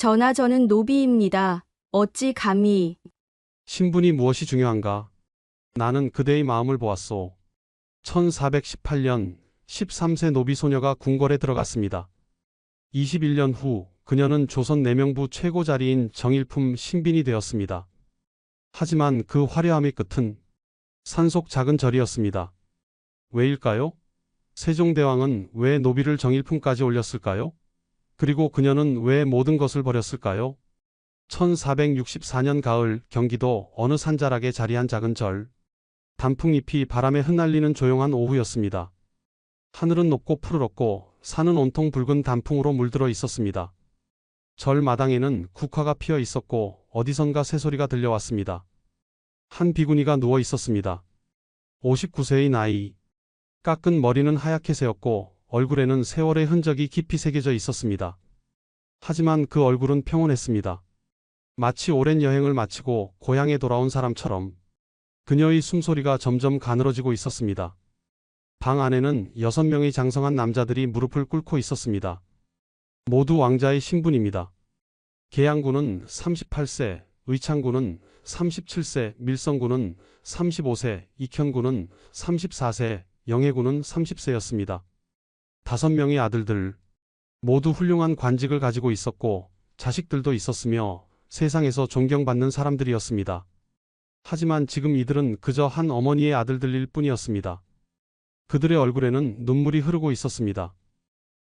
전하 저는 노비입니다. 어찌 감히. 신분이 무엇이 중요한가? 나는 그대의 마음을 보았소. 1418년 13세 노비 소녀가 궁궐에 들어갔습니다. 21년 후 그녀는 조선 내명부 최고 자리인 정일품 신빈이 되었습니다. 하지만 그 화려함의 끝은 산속 작은 절이었습니다. 왜일까요? 세종대왕은 왜 노비를 정일품까지 올렸을까요? 그리고 그녀는 왜 모든 것을 버렸을까요? 1464년 가을 경기도 어느 산자락에 자리한 작은 절. 단풍잎이 바람에 흩날리는 조용한 오후였습니다. 하늘은 높고 푸르렀고 산은 온통 붉은 단풍으로 물들어 있었습니다. 절 마당에는 국화가 피어 있었고 어디선가 새소리가 들려왔습니다. 한 비구니가 누워 있었습니다. 59세의 나이. 깎은 머리는 하얗게 새었고 얼굴에는 세월의 흔적이 깊이 새겨져 있었습니다. 하지만 그 얼굴은 평온했습니다. 마치 오랜 여행을 마치고 고향에 돌아온 사람처럼. 그녀의 숨소리가 점점 가늘어지고 있었습니다. 방 안에는 6명의 장성한 남자들이 무릎을 꿇고 있었습니다. 모두 왕자의 신분입니다. 계양군은 38세, 의창군은 37세, 밀성군은 35세, 익현군은 34세, 영해군은 30세였습니다. 5명의 아들들, 모두 훌륭한 관직을 가지고 있었고 자식들도 있었으며 세상에서 존경받는 사람들이었습니다. 하지만 지금 이들은 그저 한 어머니의 아들들일 뿐이었습니다. 그들의 얼굴에는 눈물이 흐르고 있었습니다.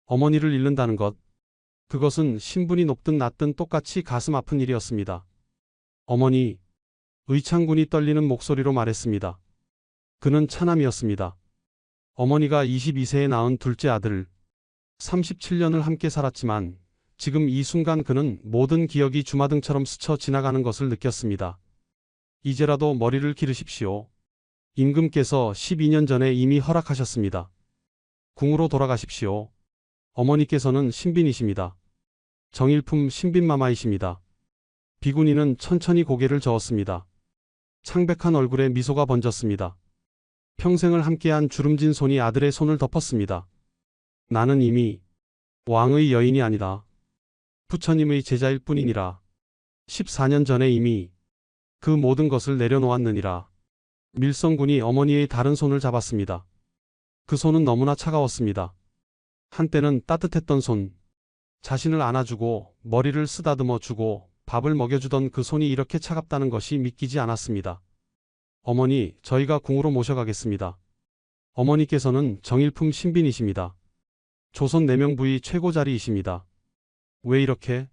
어머니를 잃는다는 것, 그것은 신분이 높든 낮든 똑같이 가슴 아픈 일이었습니다. 어머니, 의창군이 떨리는 목소리로 말했습니다. 그는 차남이었습니다. 어머니가 22세에 낳은 둘째 아들, 37년을 함께 살았지만 지금 이 순간 그는 모든 기억이 주마등처럼 스쳐 지나가는 것을 느꼈습니다. 이제라도 머리를 기르십시오. 임금께서 12년 전에 이미 허락하셨습니다. 궁으로 돌아가십시오. 어머니께서는 신빈이십니다. 정일품 신빈마마이십니다. 비구니는 천천히 고개를 저었습니다. 창백한 얼굴에 미소가 번졌습니다. 평생을 함께한 주름진 손이 아들의 손을 덮었습니다. 나는 이미 왕의 여인이 아니다. 부처님의 제자일 뿐이니라. 14년 전에 이미 그 모든 것을 내려놓았느니라. 밀성군이 어머니의 다른 손을 잡았습니다. 그 손은 너무나 차가웠습니다. 한때는 따뜻했던 손, 자신을 안아주고 머리를 쓰다듬어 주고 밥을 먹여주던 그 손이 이렇게 차갑다는 것이 믿기지 않았습니다. 어머니, 저희가 궁으로 모셔가겠습니다. 어머니께서는 정일품 신빈이십니다. 조선 내명부의 최고 자리이십니다. 왜 이렇게?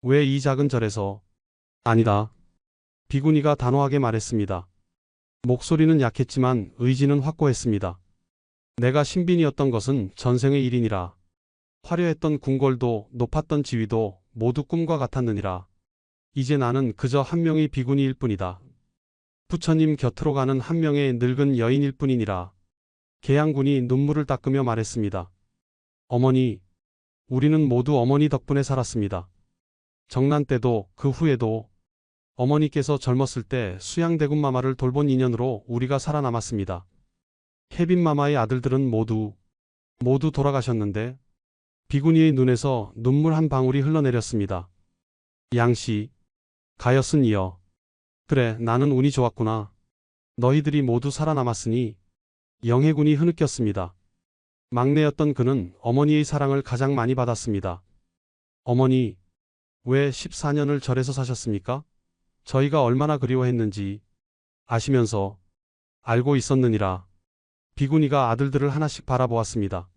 왜 이 작은 절에서? 아니다. 비구니가 단호하게 말했습니다. 목소리는 약했지만 의지는 확고했습니다. 내가 신빈이었던 것은 전생의 일이니라. 화려했던 궁궐도 높았던 지위도 모두 꿈과 같았느니라. 이제 나는 그저 한 명의 비구니일 뿐이다. 부처님 곁으로 가는 한 명의 늙은 여인일 뿐이니라. 계양군이 눈물을 닦으며 말했습니다. 어머니, 우리는 모두 어머니 덕분에 살았습니다. 정난 때도 그 후에도 어머니께서 젊었을 때 수양대군마마를 돌본 인연으로 우리가 살아남았습니다. 혜빈마마의 아들들은 모두 돌아가셨는데 비구니의 눈에서 눈물 한 방울이 흘러내렸습니다. 양씨, 가엾은 이여. 그래, 나는 운이 좋았구나. 너희들이 모두 살아남았으니. 영해군이 흐느꼈습니다. 막내였던 그는 어머니의 사랑을 가장 많이 받았습니다. 어머니, 왜 14년을 절에서 사셨습니까? 저희가 얼마나 그리워했는지 아시면서 알고 있었느니라. 비구니가 아들들을 하나씩 바라보았습니다.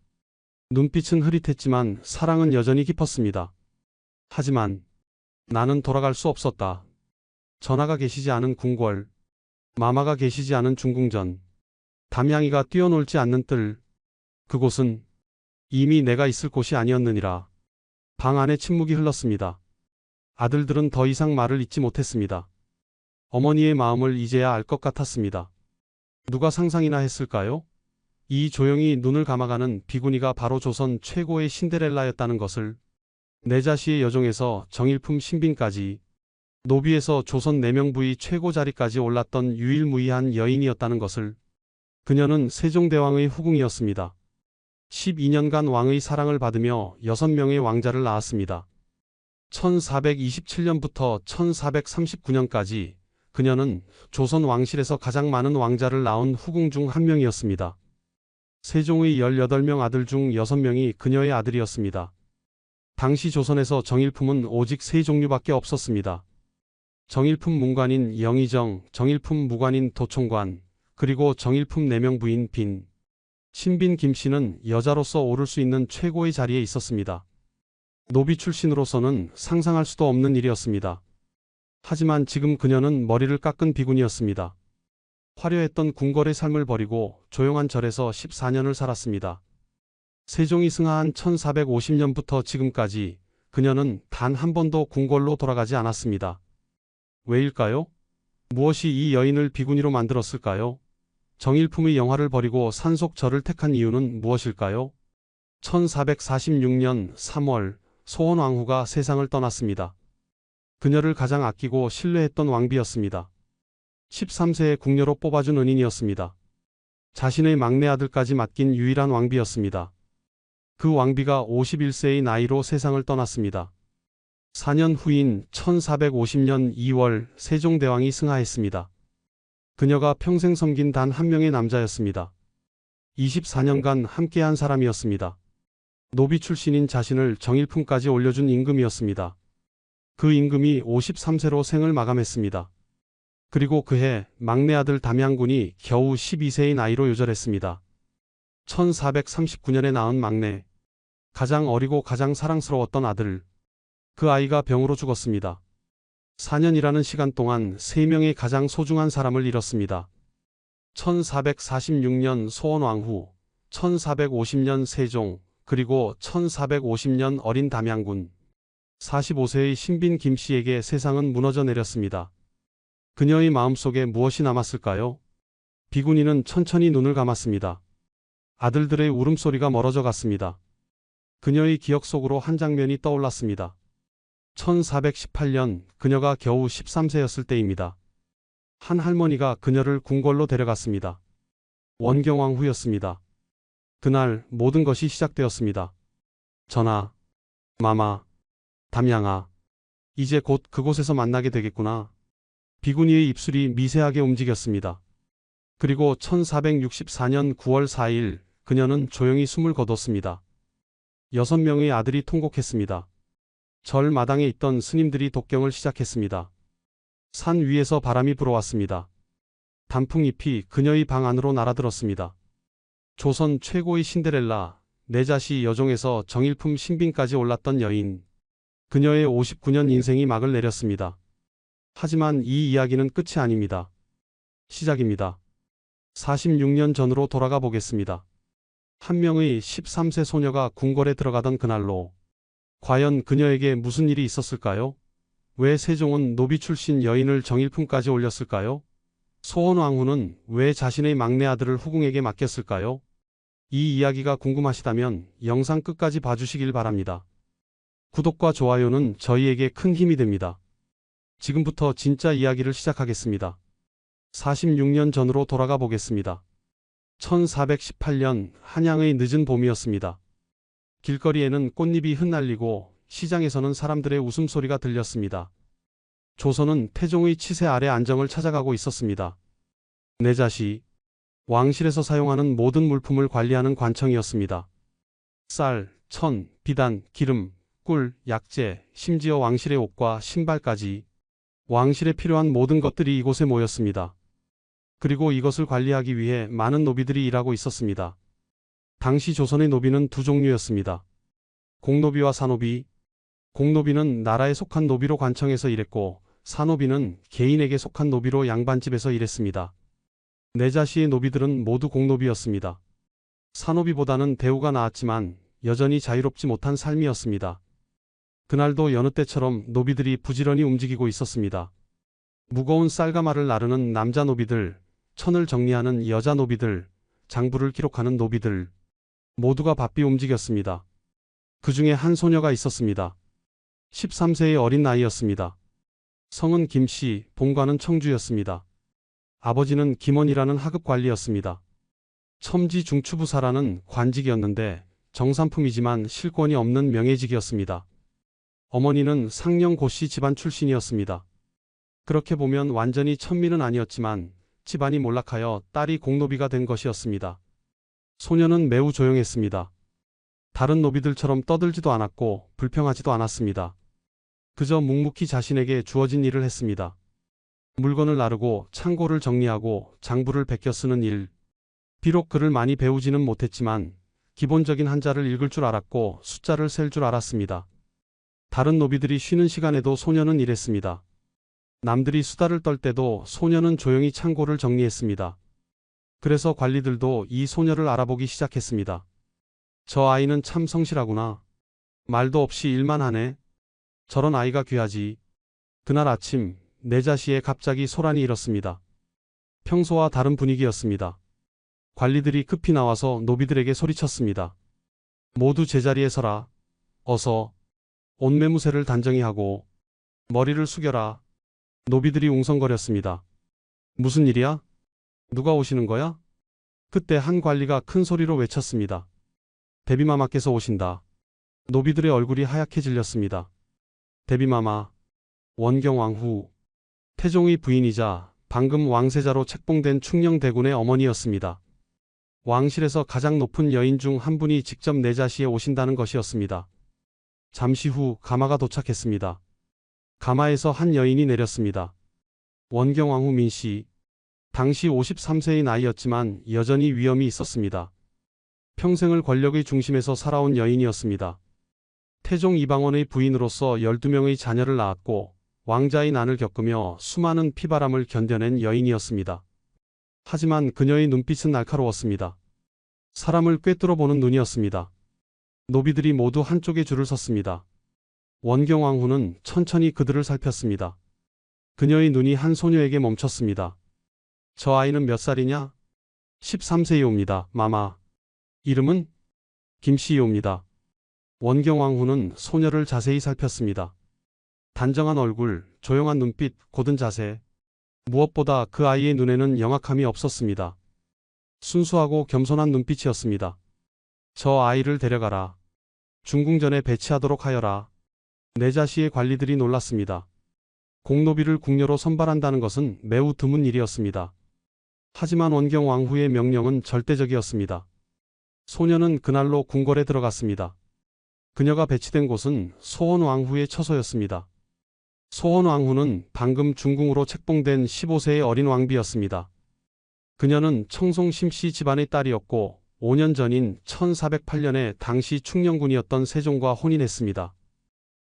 눈빛은 흐릿했지만 사랑은 여전히 깊었습니다. 하지만 나는 돌아갈 수 없었다. 전하가 계시지 않은 궁궐, 마마가 계시지 않은 중궁전, 담양이가 뛰어놀지 않는 뜰, 그곳은 이미 내가 있을 곳이 아니었느니라. 방 안에 침묵이 흘렀습니다. 아들들은 더 이상 말을 잇지 못했습니다. 어머니의 마음을 이제야 알 것 같았습니다. 누가 상상이나 했을까요? 이 조용히 눈을 감아가는 비구니가 바로 조선 최고의 신데렐라였다는 것을. 내자시의 여종에서 정일품 신빈까지, 노비에서 조선 내명부의 최고 자리까지 올랐던 유일무이한 여인이었다는 것을. 그녀는 세종대왕의 후궁이었습니다. 12년간 왕의 사랑을 받으며 6명의 왕자를 낳았습니다. 1427년부터 1439년까지 그녀는 조선 왕실에서 가장 많은 왕자를 낳은 후궁 중 한 명이었습니다. 세종의 18명 아들 중 6명이 그녀의 아들이었습니다. 당시 조선에서 정일품은 오직 3종류밖에 없었습니다. 정일품 문관인 영의정, 정일품 무관인 도총관, 그리고 정일품 내명 부인 빈. 신빈 김씨는 여자로서 오를 수 있는 최고의 자리에 있었습니다. 노비 출신으로서는 상상할 수도 없는 일이었습니다. 하지만 지금 그녀는 머리를 깎은 비군이었습니다. 화려했던 궁궐의 삶을 버리고 조용한 절에서 14년을 살았습니다. 세종이 승하한 1450년부터 지금까지 그녀는 단 한 번도 궁궐로 돌아가지 않았습니다. 왜일까요? 무엇이 이 여인을 비군이로 만들었을까요? 정일품의 영화를 버리고 산속절을 택한 이유는 무엇일까요? 1446년 3월 소원왕후가 세상을 떠났습니다. 그녀를 가장 아끼고 신뢰했던 왕비였습니다. 13세의 궁녀로 뽑아준 은인이었습니다. 자신의 막내 아들까지 맡긴 유일한 왕비였습니다. 그 왕비가 51세의 나이로 세상을 떠났습니다. 4년 후인 1450년 2월 세종대왕이 승하했습니다. 그녀가 평생 섬긴 단 한 명의 남자였습니다. 24년간 함께한 사람이었습니다. 노비 출신인 자신을 정일품까지 올려준 임금이었습니다. 그 임금이 53세로 생을 마감했습니다. 그리고 그해 막내 아들 담양군이 겨우 12세의 나이로 요절했습니다. 1439년에 낳은 막내, 가장 어리고 가장 사랑스러웠던 아들, 그 아이가 병으로 죽었습니다. 4년이라는 시간 동안 3명의 가장 소중한 사람을 잃었습니다. 1446년 소원왕후, 1450년 세종, 그리고 1450년 어린 담양군, 45세의 신빈 김씨에게 세상은 무너져 내렸습니다. 그녀의 마음속에 무엇이 남았을까요? 비구니는 천천히 눈을 감았습니다. 아들들의 울음소리가 멀어져 갔습니다. 그녀의 기억 속으로 한 장면이 떠올랐습니다. 1418년 그녀가 겨우 13세였을 때입니다. 한 할머니가 그녀를 궁궐로 데려갔습니다. 원경왕후였습니다. 그날 모든 것이 시작되었습니다. 전하, 마마, 담양아, 이제 곧 그곳에서 만나게 되겠구나. 비구니의 입술이 미세하게 움직였습니다. 그리고 1464년 9월 4일 그녀는 조용히 숨을 거뒀습니다. 6명의 아들이 통곡했습니다. 절 마당에 있던 스님들이 독경을 시작했습니다. 산 위에서 바람이 불어왔습니다. 단풍잎이 그녀의 방 안으로 날아들었습니다. 조선 최고의 신데렐라, 내자시 여종에서 정일품 신빈까지 올랐던 여인. 그녀의 59년 인생이 막을 내렸습니다. 하지만 이 이야기는 끝이 아닙니다. 시작입니다. 46년 전으로 돌아가 보겠습니다. 한 명의 13세 소녀가 궁궐에 들어가던 그날로 과연 그녀에게 무슨 일이 있었을까요? 왜 세종은 노비 출신 여인을 정일품까지 올렸을까요? 소원왕후는 왜 자신의 막내 아들을 후궁에게 맡겼을까요? 이 이야기가 궁금하시다면 영상 끝까지 봐주시길 바랍니다. 구독과 좋아요는 저희에게 큰 힘이 됩니다. 지금부터 진짜 이야기를 시작하겠습니다. 46년 전으로 돌아가 보겠습니다. 1418년 한양의 늦은 봄이었습니다. 길거리에는 꽃잎이 흩날리고 시장에서는 사람들의 웃음소리가 들렸습니다. 조선은 태종의 치세 아래 안정을 찾아가고 있었습니다. 내자시, 왕실에서 사용하는 모든 물품을 관리하는 관청이었습니다. 쌀, 천, 비단, 기름, 꿀, 약재, 심지어 왕실의 옷과 신발까지 왕실에 필요한 모든 것들이 이곳에 모였습니다. 그리고 이것을 관리하기 위해 많은 노비들이 일하고 있었습니다. 당시 조선의 노비는 두 종류였습니다. 공노비와 사노비. 공노비는 나라에 속한 노비로 관청에서 일했고 사노비는 개인에게 속한 노비로 양반집에서 일했습니다. 내자시의 노비들은 모두 공노비였습니다. 사노비보다는 대우가 나았지만 여전히 자유롭지 못한 삶이었습니다. 그날도 여느 때처럼 노비들이 부지런히 움직이고 있었습니다. 무거운 쌀가마를 나르는 남자 노비들, 천을 정리하는 여자 노비들, 장부를 기록하는 노비들, 모두가 바삐 움직였습니다. 그 중에 한 소녀가 있었습니다. 13세의 어린 나이였습니다. 성은 김씨, 본관은 청주였습니다. 아버지는 김원이라는 하급 관리였습니다. 첨지 중추부사라는 관직이었는데 정산품이지만 실권이 없는 명예직이었습니다. 어머니는 상령 고씨 집안 출신이었습니다. 그렇게 보면 완전히 천민은 아니었지만 집안이 몰락하여 딸이 공노비가 된 것이었습니다. 소녀는 매우 조용했습니다. 다른 노비들처럼 떠들지도 않았고 불평하지도 않았습니다. 그저 묵묵히 자신에게 주어진 일을 했습니다. 물건을 나르고 창고를 정리하고 장부를 베껴 쓰는 일. 비록 글을 많이 배우지는 못했지만 기본적인 한자를 읽을 줄 알았고 숫자를 셀 줄 알았습니다. 다른 노비들이 쉬는 시간에도 소녀는 일했습니다. 남들이 수다를 떨 때도 소녀는 조용히 창고를 정리했습니다. 그래서 관리들도 이 소녀를 알아보기 시작했습니다. 저 아이는 참 성실하구나. 말도 없이 일만 하네. 저런 아이가 귀하지. 그날 아침 내자시에 갑자기 소란이 일었습니다. 평소와 다른 분위기였습니다. 관리들이 급히 나와서 노비들에게 소리쳤습니다. 모두 제자리에 서라. 어서. 옷매무새를 단정히 하고 머리를 숙여라. 노비들이 웅성거렸습니다. 무슨 일이야? 누가 오시는 거야? 그때 한 관리가 큰 소리로 외쳤습니다. 대비마마께서 오신다. 노비들의 얼굴이 하얗게 질렸습니다. 대비마마, 원경왕후, 태종의 부인이자 방금 왕세자로 책봉된 충녕대군의 어머니였습니다. 왕실에서 가장 높은 여인 중 한 분이 직접 내자시에 오신다는 것이었습니다. 잠시 후 가마가 도착했습니다. 가마에서 한 여인이 내렸습니다. 원경왕후 민씨. 당시 53세의 나이였지만 여전히 위엄이 있었습니다. 평생을 권력의 중심에서 살아온 여인이었습니다. 태종 이방원의 부인으로서 12명의 자녀를 낳았고 왕자의 난을 겪으며 수많은 피바람을 견뎌낸 여인이었습니다. 하지만 그녀의 눈빛은 날카로웠습니다. 사람을 꿰뚫어 보는 눈이었습니다. 노비들이 모두 한쪽에 줄을 섰습니다. 원경왕후는 천천히 그들을 살폈습니다. 그녀의 눈이 한 소녀에게 멈췄습니다. 저 아이는 몇 살이냐? 13세이옵니다, 마마. 이름은? 김씨이옵니다. 원경왕후는 소녀를 자세히 살폈습니다. 단정한 얼굴, 조용한 눈빛, 곧은 자세. 무엇보다 그 아이의 눈에는 영악함이 없었습니다. 순수하고 겸손한 눈빛이었습니다. 저 아이를 데려가라. 중궁전에 배치하도록 하여라. 내자시의 관리들이 놀랐습니다. 공노비를 궁녀로 선발한다는 것은 매우 드문 일이었습니다. 하지만 원경왕후의 명령은 절대적이었습니다. 소녀는 그날로 궁궐에 들어갔습니다. 그녀가 배치된 곳은 소원왕후의 처소였습니다. 소원왕후는 방금 중궁으로 책봉된 15세의 어린 왕비였습니다. 그녀는 청송 심씨 집안의 딸이었고 5년 전인 1408년에 당시 충녕군이었던 세종과 혼인했습니다.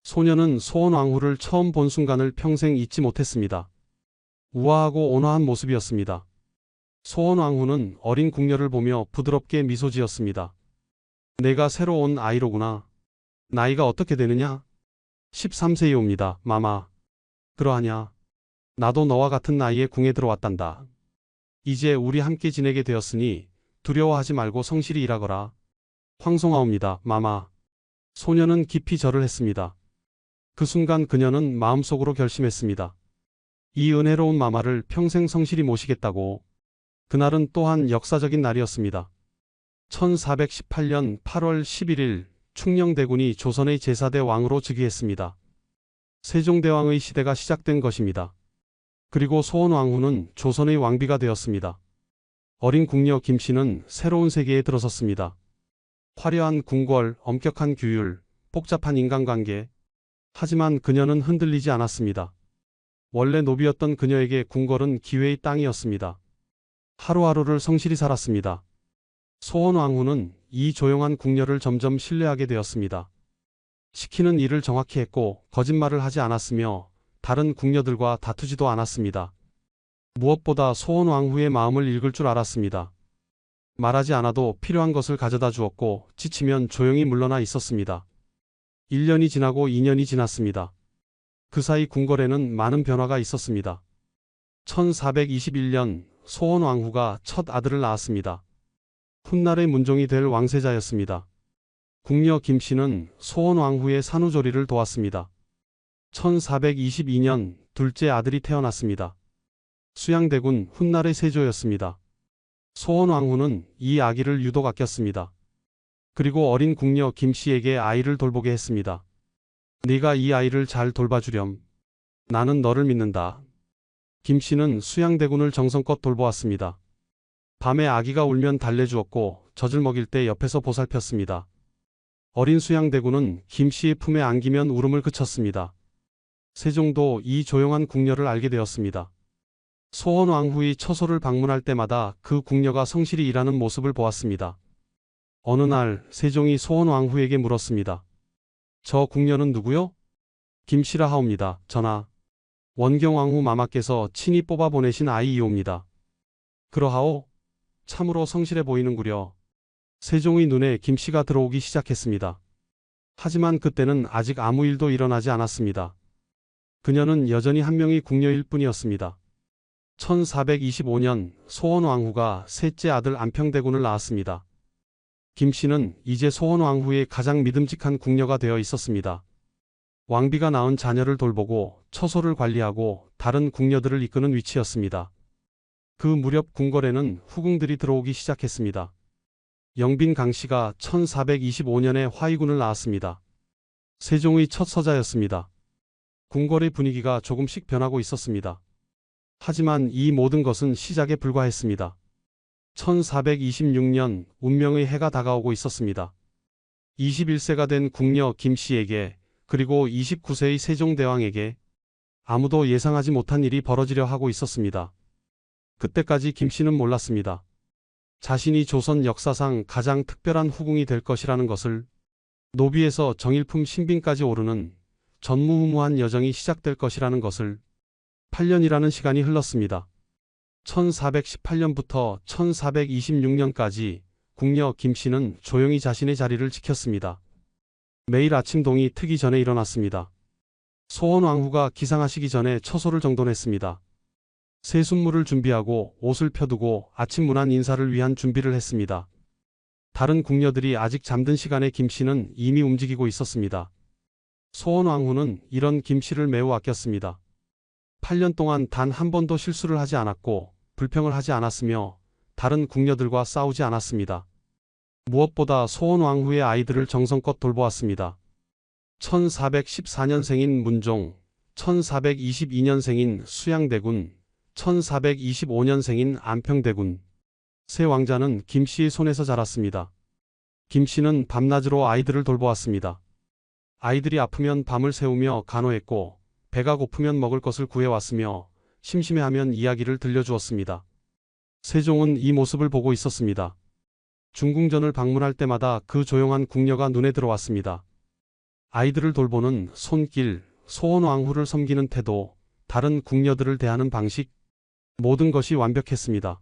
소녀는 소원왕후를 처음 본 순간을 평생 잊지 못했습니다. 우아하고 온화한 모습이었습니다. 소원왕후는 어린 궁녀를 보며 부드럽게 미소 지었습니다. 내가 새로 온 아이로구나. 나이가 어떻게 되느냐? 13세이옵니다, 마마. 그러하냐? 나도 너와 같은 나이에 궁에 들어왔단다. 이제 우리 함께 지내게 되었으니 두려워하지 말고 성실히 일하거라. 황송하옵니다, 마마. 소녀는 깊이 절을 했습니다. 그 순간 그녀는 마음속으로 결심했습니다. 이 은혜로운 마마를 평생 성실히 모시겠다고. 그날은 또한 역사적인 날이었습니다. 1418년 8월 11일 충녕대군이 조선의 제4대 왕으로 즉위했습니다. 세종대왕의 시대가 시작된 것입니다. 그리고 소원왕후는 조선의 왕비가 되었습니다. 어린 궁녀 김씨는 새로운 세계에 들어섰습니다. 화려한 궁궐, 엄격한 규율, 복잡한 인간관계. 하지만 그녀는 흔들리지 않았습니다. 원래 노비였던 그녀에게 궁궐은 기회의 땅이었습니다. 하루하루를 성실히 살았습니다. 소원왕후는 이 조용한 궁녀를 점점 신뢰하게 되었습니다. 시키는 일을 정확히 했고 거짓말을 하지 않았으며 다른 궁녀들과 다투지도 않았습니다. 무엇보다 소원왕후의 마음을 읽을 줄 알았습니다. 말하지 않아도 필요한 것을 가져다 주었고 지치면 조용히 물러나 있었습니다. 1년이 지나고 2년이 지났습니다. 그 사이 궁궐에는 많은 변화가 있었습니다. 1421년 소원왕후가 첫 아들을 낳았습니다. 훗날의 문종이 될 왕세자였습니다. 궁녀 김씨는 소원왕후의 산후조리를 도왔습니다. 1422년 둘째 아들이 태어났습니다. 수양대군 훗날의 세조였습니다. 소원왕후는 이 아기를 유독 아꼈습니다. 그리고 어린 궁녀 김씨에게 아이를 돌보게 했습니다. 네가 이 아이를 잘 돌봐주렴. 나는 너를 믿는다. 김씨는 수양대군을 정성껏 돌보았습니다. 밤에 아기가 울면 달래주었고 젖을 먹일 때 옆에서 보살폈습니다. 어린 수양대군은 김씨의 품에 안기면 울음을 그쳤습니다. 세종도 이 조용한 궁녀를 알게 되었습니다. 소원왕후의 처소를 방문할 때마다 그 궁녀가 성실히 일하는 모습을 보았습니다. 어느 날 세종이 소원왕후에게 물었습니다. 저 궁녀는 누구요? 김씨라 하옵니다. 전하. 원경왕후 마마께서 친히 뽑아 보내신 아이이옵니다. 그러하오? 참으로 성실해 보이는구려. 세종의 눈에 김씨가 들어오기 시작했습니다. 하지만 그때는 아직 아무 일도 일어나지 않았습니다. 그녀는 여전히 한 명의 궁녀일 뿐이었습니다. 1425년 소원왕후가 셋째 아들 안평대군을 낳았습니다. 김씨는 이제 소원왕후의 가장 믿음직한 궁녀가 되어 있었습니다. 왕비가 낳은 자녀를 돌보고 처소를 관리하고 다른 궁녀들을 이끄는 위치였습니다. 그 무렵 궁궐에는 후궁들이 들어오기 시작했습니다. 영빈 강씨가 1425년에 화의군을 낳았습니다. 세종의 첫 서자였습니다. 궁궐의 분위기가 조금씩 변하고 있었습니다. 하지만 이 모든 것은 시작에 불과했습니다. 1426년 운명의 해가 다가오고 있었습니다. 21세가 된 궁녀 김씨에게 그리고 29세의 세종대왕에게 아무도 예상하지 못한 일이 벌어지려 하고 있었습니다. 그때까지 김씨는 몰랐습니다. 자신이 조선 역사상 가장 특별한 후궁이 될 것이라는 것을. 노비에서 정일품 신빈까지 오르는 전무후무한 여정이 시작될 것이라는 것을. 8년이라는 시간이 흘렀습니다. 1418년부터 1426년까지 궁녀 김씨는 조용히 자신의 자리를 지켰습니다. 매일 아침 동이 트기 전에 일어났습니다. 소원왕후가 기상하시기 전에 처소를 정돈했습니다. 세숫물을 준비하고 옷을 펴두고 아침 문안 인사를 위한 준비를 했습니다. 다른 궁녀들이 아직 잠든 시간에 김씨는 이미 움직이고 있었습니다. 소원왕후는 이런 김씨를 매우 아꼈습니다. 8년 동안 단 한 번도 실수를 하지 않았고 불평을 하지 않았으며 다른 궁녀들과 싸우지 않았습니다. 무엇보다 소원왕후의 아이들을 정성껏 돌보았습니다. 1414년생인 문종, 1422년생인 수양대군, 1425년생인 안평대군. 세 왕자는 김씨의 손에서 자랐습니다. 김씨는 밤낮으로 아이들을 돌보았습니다. 아이들이 아프면 밤을 새우며 간호했고 배가 고프면 먹을 것을 구해왔으며 심심해하면 이야기를 들려주었습니다. 세종은 이 모습을 보고 있었습니다. 중궁전을 방문할 때마다 그 조용한 궁녀가 눈에 들어왔습니다. 아이들을 돌보는 손길, 소원왕후를 섬기는 태도, 다른 궁녀들을 대하는 방식, 모든 것이 완벽했습니다.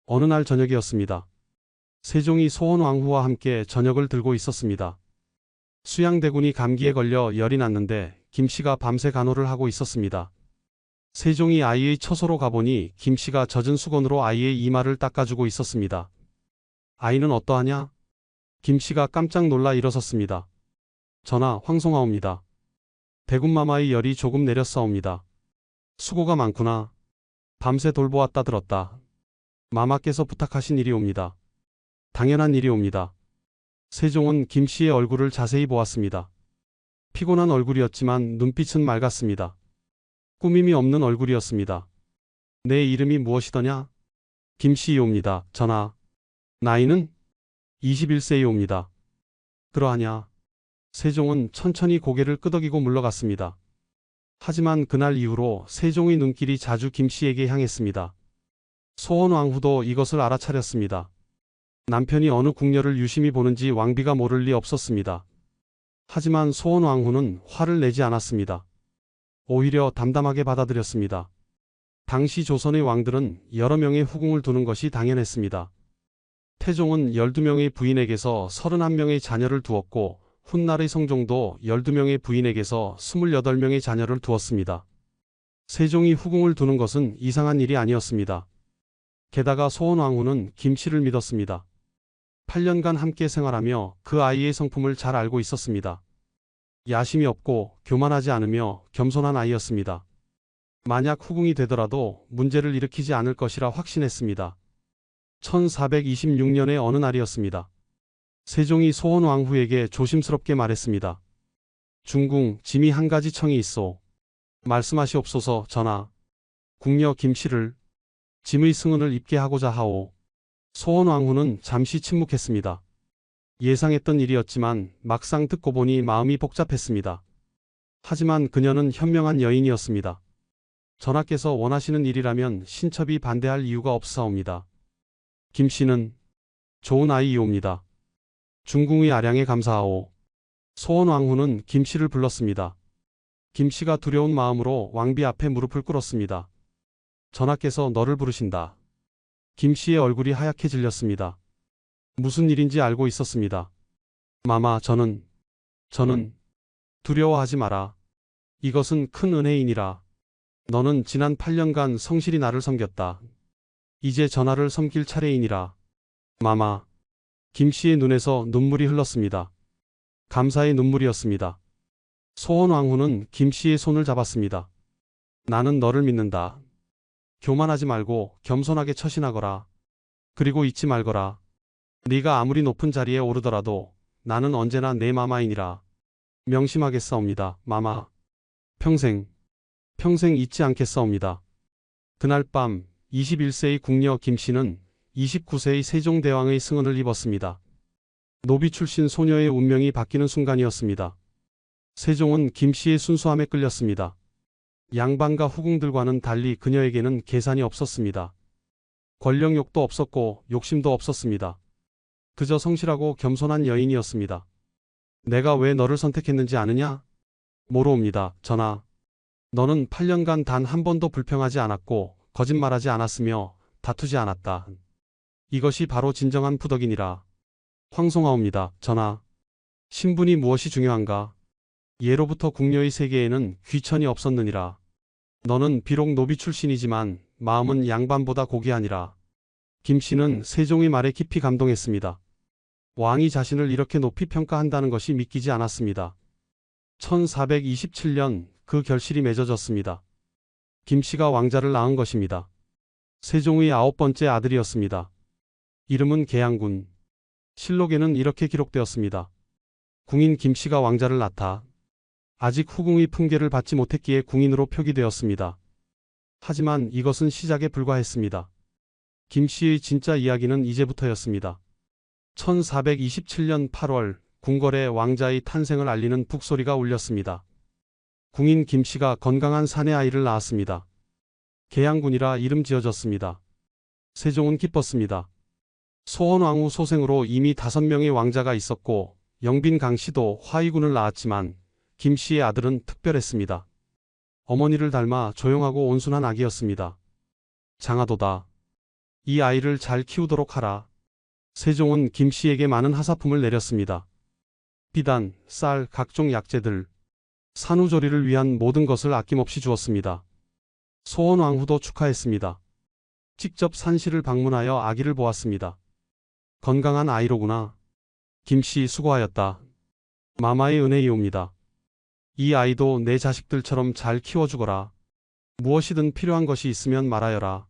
어느 날 저녁이었습니다. 세종이 소원왕후와 함께 저녁을 들고 있었습니다. 수양대군이 감기에 걸려 열이 났는데 김씨가 밤새 간호를 하고 있었습니다. 세종이 아이의 처소로 가보니 김씨가 젖은 수건으로 아이의 이마를 닦아주고 있었습니다. 아이는 어떠하냐? 김씨가 깜짝 놀라 일어섰습니다. 전하, 황송하옵니다. 대군마마의 열이 조금 내렸사옵니다. 수고가 많구나. 밤새 돌보았다 들었다. 마마께서 부탁하신 일이옵니다. 당연한 일이옵니다. 세종은 김씨의 얼굴을 자세히 보았습니다. 피곤한 얼굴이었지만 눈빛은 맑았습니다. 꾸밈이 없는 얼굴이었습니다. 내 이름이 무엇이더냐? 김씨이옵니다. 전하. 나이는? 21세이옵니다. 그러하냐? 세종은 천천히 고개를 끄덕이고 물러갔습니다. 하지만 그날 이후로 세종의 눈길이 자주 김씨에게 향했습니다. 소원왕후도 이것을 알아차렸습니다. 남편이 어느 궁녀를 유심히 보는지 왕비가 모를 리 없었습니다. 하지만 소원왕후는 화를 내지 않았습니다. 오히려 담담하게 받아들였습니다. 당시 조선의 왕들은 여러 명의 후궁을 두는 것이 당연했습니다. 태종은 12명의 부인에게서 31명의 자녀를 두었고 훗날의 성종도 12명의 부인에게서 28명의 자녀를 두었습니다. 세종이 후궁을 두는 것은 이상한 일이 아니었습니다. 게다가 소원왕후는 김씨를 믿었습니다. 8년간 함께 생활하며 그 아이의 성품을 잘 알고 있었습니다. 야심이 없고 교만하지 않으며 겸손한 아이였습니다. 만약 후궁이 되더라도 문제를 일으키지 않을 것이라 확신했습니다. 1426년의 어느 날이었습니다. 세종이 소원왕후에게 조심스럽게 말했습니다. 중궁 짐이 한 가지 청이 있어. 말씀하시옵소서 전하. 궁녀 김씨를 짐의 승은을 입게 하고자 하오. 소원왕후는 잠시 침묵했습니다. 예상했던 일이었지만 막상 듣고 보니 마음이 복잡했습니다. 하지만 그녀는 현명한 여인이었습니다. 전하께서 원하시는 일이라면 신첩이 반대할 이유가 없사옵니다. 김씨는 좋은 아이이옵니다. 중궁의 아량에 감사하오. 소원왕후는 김씨를 불렀습니다. 김씨가 두려운 마음으로 왕비 앞에 무릎을 꿇었습니다. 전하께서 너를 부르신다. 김씨의 얼굴이 하얗게 질렸습니다. 무슨 일인지 알고 있었습니다. 마마, 저는 두려워하지 마라. 이것은 큰 은혜이니라. 너는 지난 8년간 성실히 나를 섬겼다. 이제 전하를 섬길 차례이니라. 마마. 김씨의 눈에서 눈물이 흘렀습니다. 감사의 눈물이었습니다. 소원왕후는 김씨의 손을 잡았습니다. 나는 너를 믿는다. 교만하지 말고 겸손하게 처신하거라. 그리고 잊지 말거라. 네가 아무리 높은 자리에 오르더라도 나는 언제나 내 마마이니라. 명심하겠사옵니다, 마마. 평생 잊지 않겠사옵니다. 그날 밤 21세의 궁녀 김씨는 29세의 세종대왕의 승언을 입었습니다. 노비 출신 소녀의 운명이 바뀌는 순간이었습니다. 세종은 김씨의 순수함에 끌렸습니다. 양반과 후궁들과는 달리 그녀에게는 계산이 없었습니다. 권력욕도 없었고 욕심도 없었습니다. 그저 성실하고 겸손한 여인이었습니다. 내가 왜 너를 선택했는지 아느냐? 모르옵니다, 전하. 너는 8년간 단 한 번도 불평하지 않았고 거짓말하지 않았으며 다투지 않았다. 이것이 바로 진정한 부덕이니라. 황송하옵니다, 전하. 신분이 무엇이 중요한가? 예로부터 궁녀의 세계에는 귀천이 없었느니라. 너는 비록 노비 출신이지만 마음은 양반보다 고귀하니라. 김씨는 세종의 말에 깊이 감동했습니다. 왕이 자신을 이렇게 높이 평가한다는 것이 믿기지 않았습니다. 1427년 그 결실이 맺어졌습니다. 김씨가 왕자를 낳은 것입니다. 세종의 9번째 아들이었습니다. 이름은 계양군. 실록에는 이렇게 기록되었습니다. 궁인 김씨가 왕자를 낳다. 아직 후궁의 품계를 받지 못했기에 궁인으로 표기되었습니다. 하지만 이것은 시작에 불과했습니다. 김씨의 진짜 이야기는 이제부터였습니다. 1427년 8월 궁궐에 왕자의 탄생을 알리는 북소리가 울렸습니다. 궁인 김씨가 건강한 사내 아이를 낳았습니다. 계양군이라 이름 지어졌습니다. 세종은 기뻤습니다. 소원왕후 소생으로 이미 5명의 왕자가 있었고 영빈 강씨도 화의군을 낳았지만 김씨의 아들은 특별했습니다. 어머니를 닮아 조용하고 온순한 아기였습니다. 장하도다. 이 아이를 잘 키우도록 하라. 세종은 김씨에게 많은 하사품을 내렸습니다. 비단, 쌀, 각종 약재들, 산후조리를 위한 모든 것을 아낌없이 주었습니다. 소원왕후도 축하했습니다. 직접 산실을 방문하여 아기를 보았습니다. 건강한 아이로구나. 김씨 수고하였다. 마마의 은혜이옵니다. 이 아이도 내 자식들처럼 잘 키워주거라. 무엇이든 필요한 것이 있으면 말하여라.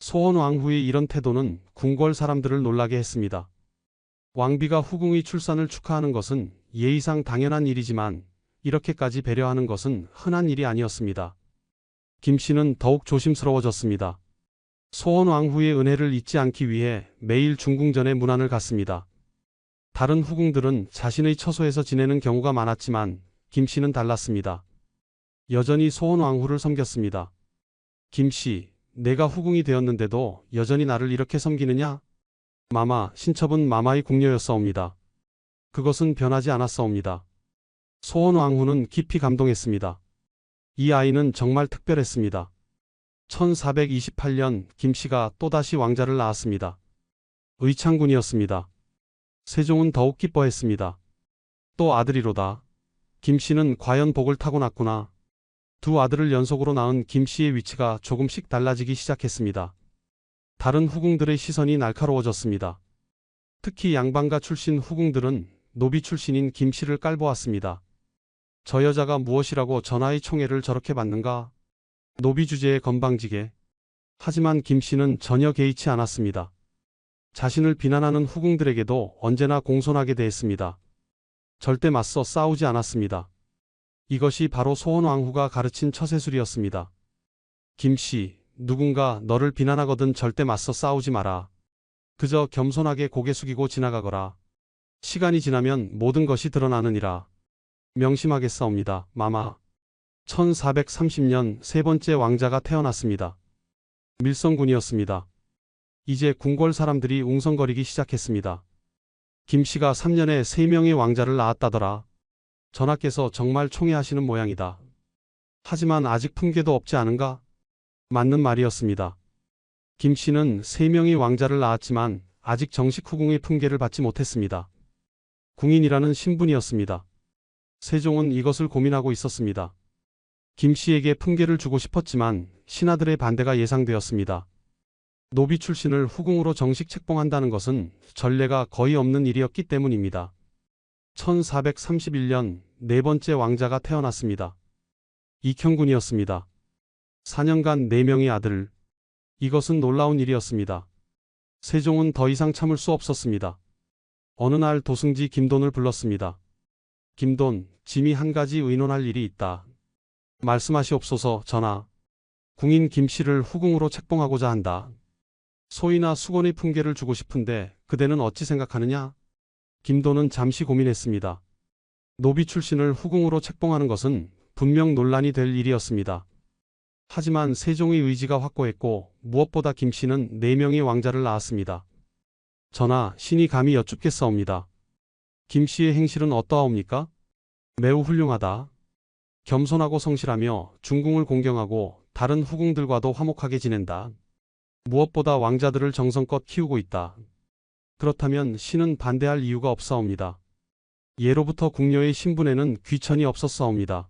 소원왕후의 이런 태도는 궁궐 사람들을 놀라게 했습니다. 왕비가 후궁의 출산을 축하하는 것은 예의상 당연한 일이지만 이렇게까지 배려하는 것은 흔한 일이 아니었습니다. 김씨는 더욱 조심스러워졌습니다. 소원왕후의 은혜를 잊지 않기 위해 매일 중궁전에 문안을 갔습니다. 다른 후궁들은 자신의 처소에서 지내는 경우가 많았지만 김씨는 달랐습니다. 여전히 소원왕후를 섬겼습니다. 김씨, 내가 후궁이 되었는데도 여전히 나를 이렇게 섬기느냐? 마마, 신첩은 마마의 궁녀였사옵니다. 그것은 변하지 않았사옵니다. 소원왕후는 깊이 감동했습니다. 이 아이는 정말 특별했습니다. 1428년 김씨가 또다시 왕자를 낳았습니다. 의창군이었습니다. 세종은 더욱 기뻐했습니다. 또 아들이로다. 김씨는 과연 복을 타고났구나. 두 아들을 연속으로 낳은 김씨의 위치가 조금씩 달라지기 시작했습니다. 다른 후궁들의 시선이 날카로워졌습니다. 특히 양반가 출신 후궁들은 노비 출신인 김씨를 깔보았습니다. 저 여자가 무엇이라고 전하의 총애를 저렇게 받는가? 노비 주제에 건방지게. 하지만 김씨는 전혀 개의치 않았습니다. 자신을 비난하는 후궁들에게도 언제나 공손하게 대했습니다. 절대 맞서 싸우지 않았습니다. 이것이 바로 소원왕후가 가르친 처세술이었습니다. 김씨, 누군가 너를 비난하거든 절대 맞서 싸우지 마라. 그저 겸손하게 고개 숙이고 지나가거라. 시간이 지나면 모든 것이 드러나느니라. 명심하겠사옵니다, 마마. 1430년 세 번째 왕자가 태어났습니다. 밀성군이었습니다. 이제 궁궐 사람들이 웅성거리기 시작했습니다. 김씨가 3년에 3명의 왕자를 낳았다더라. 전하께서 정말 총애하시는 모양이다. 하지만 아직 품계도 없지 않은가? 맞는 말이었습니다. 김씨는 3명의 왕자를 낳았지만 아직 정식 후궁의 품계를 받지 못했습니다. 궁인이라는 신분이었습니다. 세종은 이것을 고민하고 있었습니다. 김씨에게 품계를 주고 싶었지만 신하들의 반대가 예상되었습니다. 노비 출신을 후궁으로 정식 책봉한다는 것은 전례가 거의 없는 일이었기 때문입니다. 1431년 네 번째 왕자가 태어났습니다. 익형군이었습니다. 4년간 4명의 아들. 이것은 놀라운 일이었습니다. 세종은 더 이상 참을 수 없었습니다. 어느 날 도승지 김돈을 불렀습니다. 김돈, 짐이 한 가지 의논할 일이 있다. 말씀하시옵소서, 전하. 궁인 김씨를 후궁으로 책봉하고자 한다. 소이나 수건의 품계를 주고 싶은데 그대는 어찌 생각하느냐? 김돈은 잠시 고민했습니다. 노비 출신을 후궁으로 책봉하는 것은 분명 논란이 될 일이었습니다. 하지만 세종의 의지가 확고했고 무엇보다 김씨는 4명의 왕자를 낳았습니다. 전하, 신이 감히 여쭙겠사옵니다. 김씨의 행실은 어떠하옵니까? 매우 훌륭하다. 겸손하고 성실하며 중궁을 공경하고 다른 후궁들과도 화목하게 지낸다. 무엇보다 왕자들을 정성껏 키우고 있다. 그렇다면 신은 반대할 이유가 없사옵니다. 예로부터 궁녀의 신분에는 귀천이 없었사옵니다.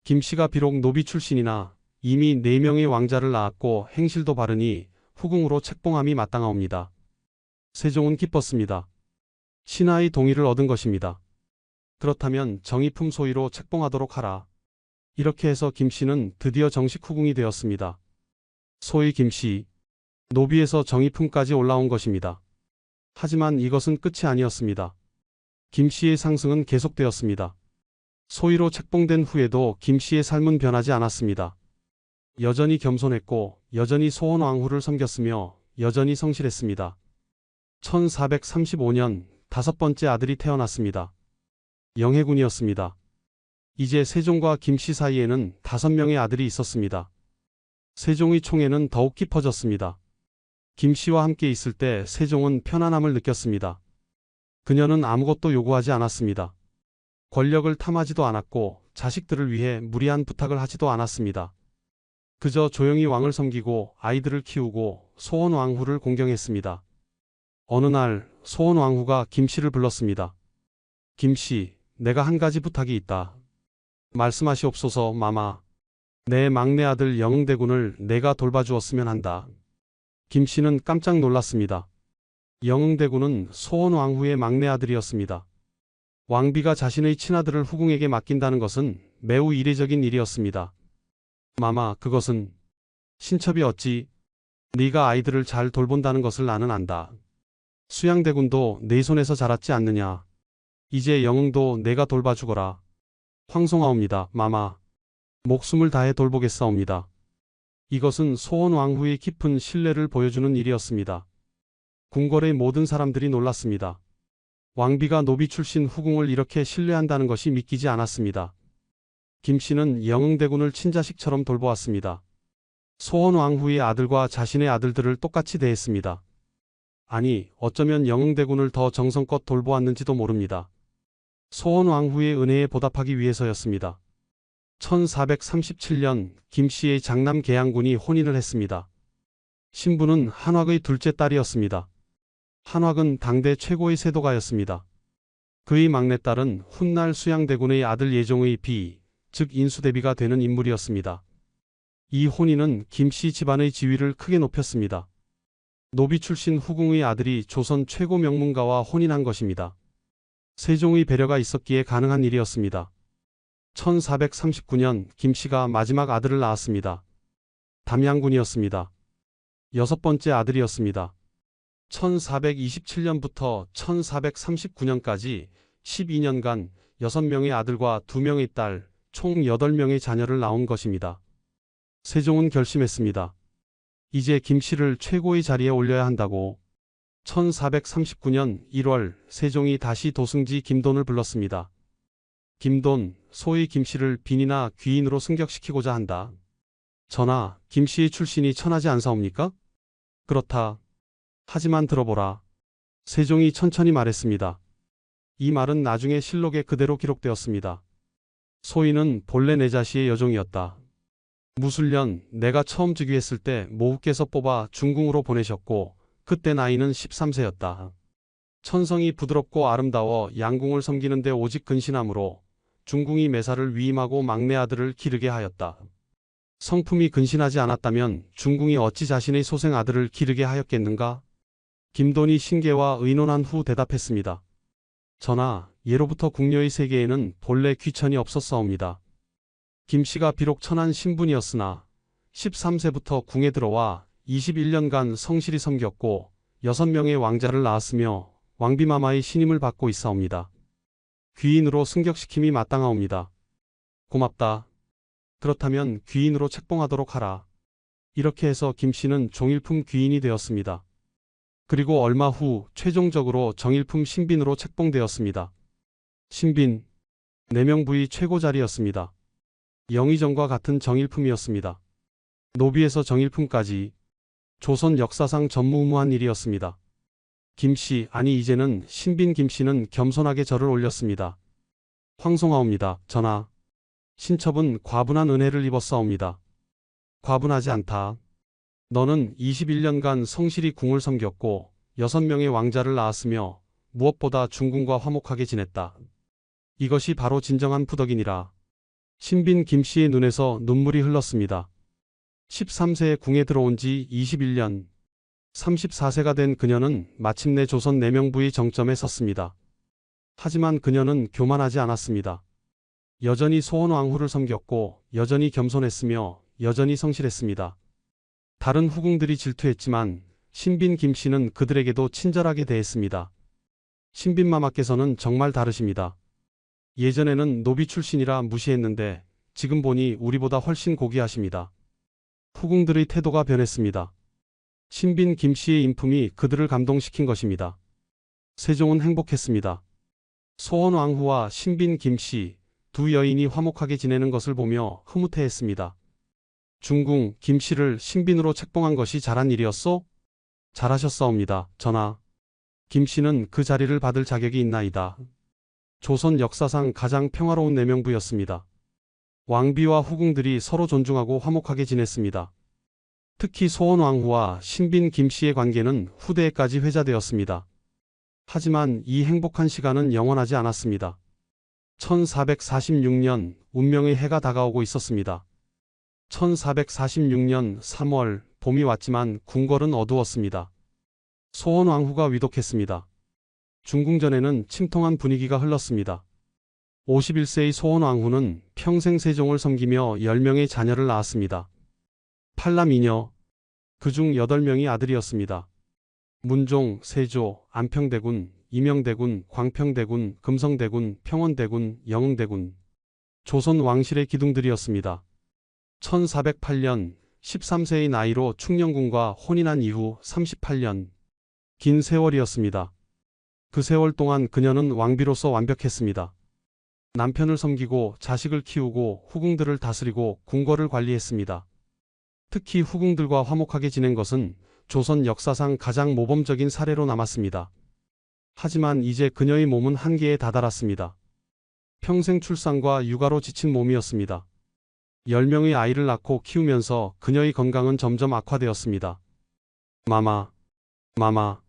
김씨가 비록 노비 출신이나 이미 4명의 왕자를 낳았고 행실도 바르니 후궁으로 책봉함이 마땅하옵니다. 세종은 기뻤습니다. 신하의 동의를 얻은 것입니다. 그렇다면 정의품 소위로 책봉하도록 하라. 이렇게 해서 김씨는 드디어 정식 후궁이 되었습니다. 소위 김씨, 노비에서 정의품까지 올라온 것입니다. 하지만 이것은 끝이 아니었습니다. 김씨의 상승은 계속되었습니다. 소위로 책봉된 후에도 김씨의 삶은 변하지 않았습니다. 여전히 겸손했고 여전히 소원왕후를 섬겼으며 여전히 성실했습니다. 1435년 5번째 아들이 태어났습니다. 영해군이었습니다. 이제 세종과 김씨 사이에는 5명의 아들이 있었습니다. 세종의 총애는 더욱 깊어졌습니다. 김씨와 함께 있을 때 세종은 편안함을 느꼈습니다. 그녀는 아무것도 요구하지 않았습니다. 권력을 탐하지도 않았고 자식들을 위해 무리한 부탁을 하지도 않았습니다. 그저 조용히 왕을 섬기고 아이들을 키우고 소원왕후를 공경했습니다. 어느 날 소원왕후가 김씨를 불렀습니다. 김씨, 내가 한 가지 부탁이 있다. 말씀하시옵소서, 마마. 내 막내 아들 영응대군을 내가 돌봐주었으면 한다. 김씨는 깜짝 놀랐습니다. 영응대군은 소원왕후의 막내 아들이었습니다. 왕비가 자신의 친아들을 후궁에게 맡긴다는 것은 매우 이례적인 일이었습니다. 마마, 그것은 신첩이 어찌 네가 아이들을 잘 돌본다는 것을 나는 안다. 수양대군도 내 손에서 자랐지 않느냐. 이제 영응도 내가 돌봐주거라. 황송하옵니다, 마마. 목숨을 다해 돌보겠사옵니다. 이것은 소원왕후의 깊은 신뢰를 보여주는 일이었습니다. 궁궐의 모든 사람들이 놀랐습니다. 왕비가 노비 출신 후궁을 이렇게 신뢰한다는 것이 믿기지 않았습니다. 김씨는 영응대군을 친자식처럼 돌보았습니다. 소원왕후의 아들과 자신의 아들들을 똑같이 대했습니다. 아니, 어쩌면 영응대군을 더 정성껏 돌보았는지도 모릅니다. 소원왕후의 은혜에 보답하기 위해서였습니다. 1437년 김씨의 장남 계양군이 혼인을 했습니다. 신부는 한학의 둘째 딸이었습니다. 한학은 당대 최고의 세도가였습니다. 그의 막내딸은 훗날 수양대군의 아들 예종의 비, 즉 인수대비가 되는 인물이었습니다. 이 혼인은 김씨 집안의 지위를 크게 높였습니다. 노비 출신 후궁의 아들이 조선 최고 명문가와 혼인한 것입니다. 세종의 배려가 있었기에 가능한 일이었습니다. 1439년 김씨가 마지막 아들을 낳았습니다. 담양군이었습니다. 6번째 아들이었습니다. 1427년부터 1439년까지 12년간 6명의 아들과 2명의 딸, 총 8명의 자녀를 낳은 것입니다. 세종은 결심했습니다. 이제 김씨를 최고의 자리에 올려야 한다고. 1439년 1월 세종이 다시 도승지 김돈을 불렀습니다. 김돈, 소위 김씨를 빈이나 귀인으로 승격시키고자 한다. 전하, 김씨의 출신이 천하지 않사옵니까? 그렇다. 하지만 들어보라. 세종이 천천히 말했습니다. 이 말은 나중에 실록에 그대로 기록되었습니다. 소인은 본래 내 자씨의 여종이었다. 무술년 내가 처음 즉위했을 때 모후께서 뽑아 중궁으로 보내셨고 그때 나이는 13세였다. 천성이 부드럽고 아름다워 양궁을 섬기는데 오직 근신함으로 중궁이 매사를 위임하고 막내 아들을 기르게 하였다. 성품이 근신하지 않았다면 중궁이 어찌 자신의 소생 아들을 기르게 하였겠는가? 김돈이 신계와 의논한 후 대답했습니다. 전하, 예로부터 궁녀의 세계에는 본래 귀천이 없었사옵니다. 김씨가 비록 천한 신분이었으나 13세부터 궁에 들어와 21년간 성실히 섬겼고 6명의 왕자를 낳았으며 왕비마마의 신임을 받고 있사옵니다. 귀인으로 승격시킴이 마땅하옵니다. 고맙다. 그렇다면 귀인으로 책봉하도록 하라. 이렇게 해서 김씨는 종일품 귀인이 되었습니다. 그리고 얼마 후 최종적으로 정일품 신빈으로 책봉되었습니다. 신빈, 4명 부의 최고 자리였습니다. 영의정과 같은 정일품이었습니다. 노비에서 정일품까지 조선 역사상 전무후무한 일이었습니다. 김씨, 아니 이제는 신빈 김씨는 겸손하게 절을 올렸습니다. 황송하옵니다. 전하, 신첩은 과분한 은혜를 입었사옵니다. 과분하지 않다. 너는 21년간 성실히 궁을 섬겼고 6명의 왕자를 낳았으며 무엇보다 중궁과 화목하게 지냈다. 이것이 바로 진정한 푸덕이니라. 신빈 김씨의 눈에서 눈물이 흘렀습니다. 13세에 궁에 들어온 지 21년, 34세가 된 그녀는 마침내 조선 내명부의 정점에 섰습니다. 하지만 그녀는 교만하지 않았습니다. 여전히 소원왕후를 섬겼고 여전히 겸손했으며 여전히 성실했습니다. 다른 후궁들이 질투했지만 신빈 김씨는 그들에게도 친절하게 대했습니다. 신빈마마께서는 정말 다르십니다. 예전에는 노비 출신이라 무시했는데 지금 보니 우리보다 훨씬 고귀하십니다. 후궁들의 태도가 변했습니다. 신빈 김씨의 인품이 그들을 감동시킨 것입니다. 세종은 행복했습니다. 소원왕후와 신빈 김씨 두 여인이 화목하게 지내는 것을 보며 흐뭇해했습니다. 중궁 김씨를 신빈으로 책봉한 것이 잘한 일이었소? 잘하셨사옵니다. 전하, 김씨는 그 자리를 받을 자격이 있나이다. 조선 역사상 가장 평화로운 내명부였습니다. 왕비와 후궁들이 서로 존중하고 화목하게 지냈습니다. 특히 소원왕후와 신빈 김씨의 관계는 후대에까지 회자되었습니다. 하지만 이 행복한 시간은 영원하지 않았습니다. 1446년 운명의 해가 다가오고 있었습니다. 1446년 3월 봄이 왔지만 궁궐은 어두웠습니다. 소원왕후가 위독했습니다. 중궁전에는 침통한 분위기가 흘렀습니다. 51세의 소원왕후는 평생 세종을 섬기며 10명의 자녀를 낳았습니다. 8남 2녀, 그중 8명이 아들이었습니다. 문종, 세조, 안평대군, 이명대군, 광평대군, 금성대군, 평원대군, 영흥대군, 조선 왕실의 기둥들이었습니다. 1408년 13세의 나이로 충녕군과 혼인한 이후 38년, 긴 세월이었습니다. 그 세월 동안 그녀는 왕비로서 완벽했습니다. 남편을 섬기고 자식을 키우고 후궁들을 다스리고 궁궐을 관리했습니다. 특히 후궁들과 화목하게 지낸 것은 조선 역사상 가장 모범적인 사례로 남았습니다. 하지만 이제 그녀의 몸은 한계에 다다랐습니다. 평생 출산과 육아로 지친 몸이었습니다. 10명의 아이를 낳고 키우면서 그녀의 건강은 점점 악화되었습니다. 마마.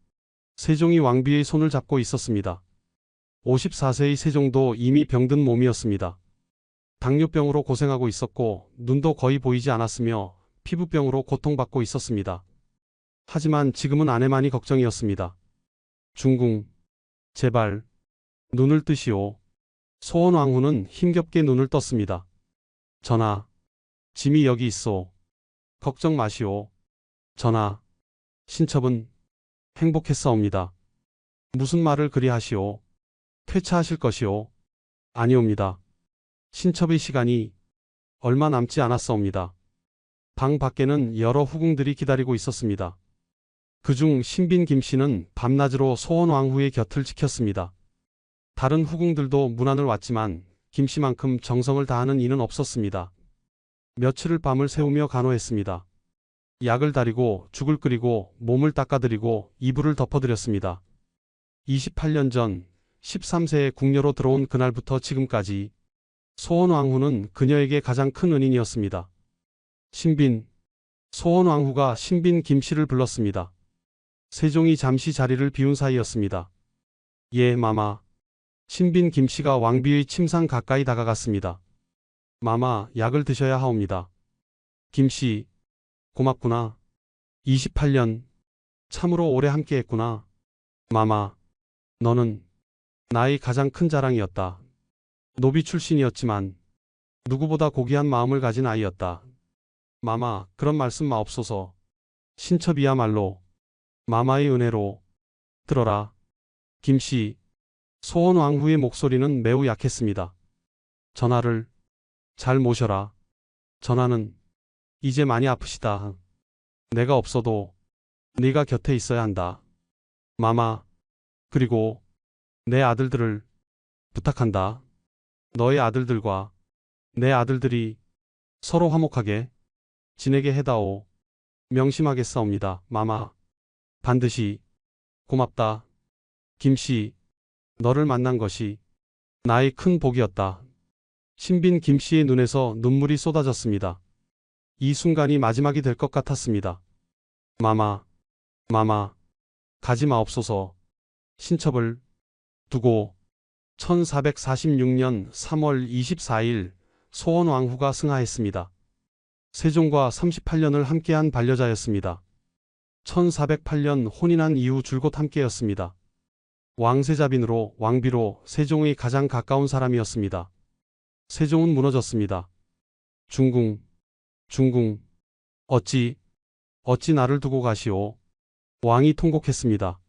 세종이 왕비의 손을 잡고 있었습니다. 54세의 세종도 이미 병든 몸이었습니다. 당뇨병으로 고생하고 있었고 눈도 거의 보이지 않았으며 피부병으로 고통받고 있었습니다. 하지만 지금은 아내만이 걱정이었습니다. 중궁, 제발 눈을 뜨시오. 소원왕후는 힘겹게 눈을 떴습니다. 전하, 짐이 여기 있소. 걱정 마시오. 전하, 신첩은 행복했사옵니다. 무슨 말을 그리 하시오. 퇴차하실 것이오. 아니옵니다. 신첩의 시간이 얼마 남지 않았사옵니다. 방 밖에는 여러 후궁들이 기다리고 있었습니다. 그중 신빈 김씨는 밤낮으로 소원왕후의 곁을 지켰습니다. 다른 후궁들도 문안을 왔지만 김씨만큼 정성을 다하는 이는 없었습니다. 며칠을 밤을 새우며 간호했습니다. 약을 다리고 죽을 끓이고 몸을 닦아드리고 이불을 덮어드렸습니다. 28년 전 13세에 궁녀로 들어온 그날부터 지금까지 소원왕후는 그녀에게 가장 큰 은인이었습니다. 신빈, 소원왕후가 신빈 김씨를 불렀습니다. 세종이 잠시 자리를 비운 사이였습니다. 예, 마마. 신빈 김씨가 왕비의 침상 가까이 다가갔습니다. 마마, 약을 드셔야 하옵니다. 김씨, 고맙구나. 28년, 참으로 오래 함께했구나. 마마, 너는 나의 가장 큰 자랑이었다. 노비 출신이었지만 누구보다 고귀한 마음을 가진 아이였다. 마마, 그런 말씀 마옵소서. 신첩이야말로 마마의 은혜로. 들어라. 김씨, 소원왕후의 목소리는 매우 약했습니다. 전하를 잘 모셔라. 전하는 이제 많이 아프시다. 내가 없어도 네가 곁에 있어야 한다. 마마, 그리고 내 아들들을 부탁한다. 너의 아들들과 내 아들들이 서로 화목하게 지내게 해다오. 명심하겠사옵니다. 마마, 반드시. 고맙다. 김씨, 너를 만난 것이 나의 큰 복이었다. 신빈 김씨의 눈에서 눈물이 쏟아졌습니다. 이 순간이 마지막이 될 것 같았습니다. 마마, 마마, 가지 마옵소서. 신첩을 두고 1446년 3월 24일 소원왕후가 승하했습니다. 세종과 38년을 함께한 반려자였습니다. 1408년 혼인한 이후 줄곧 함께였습니다. 왕세자빈으로 왕비로 세종의 가장 가까운 사람이었습니다. 세종은 무너졌습니다. 중궁, 어찌 나를 두고 가시오. 왕이 통곡했습니다.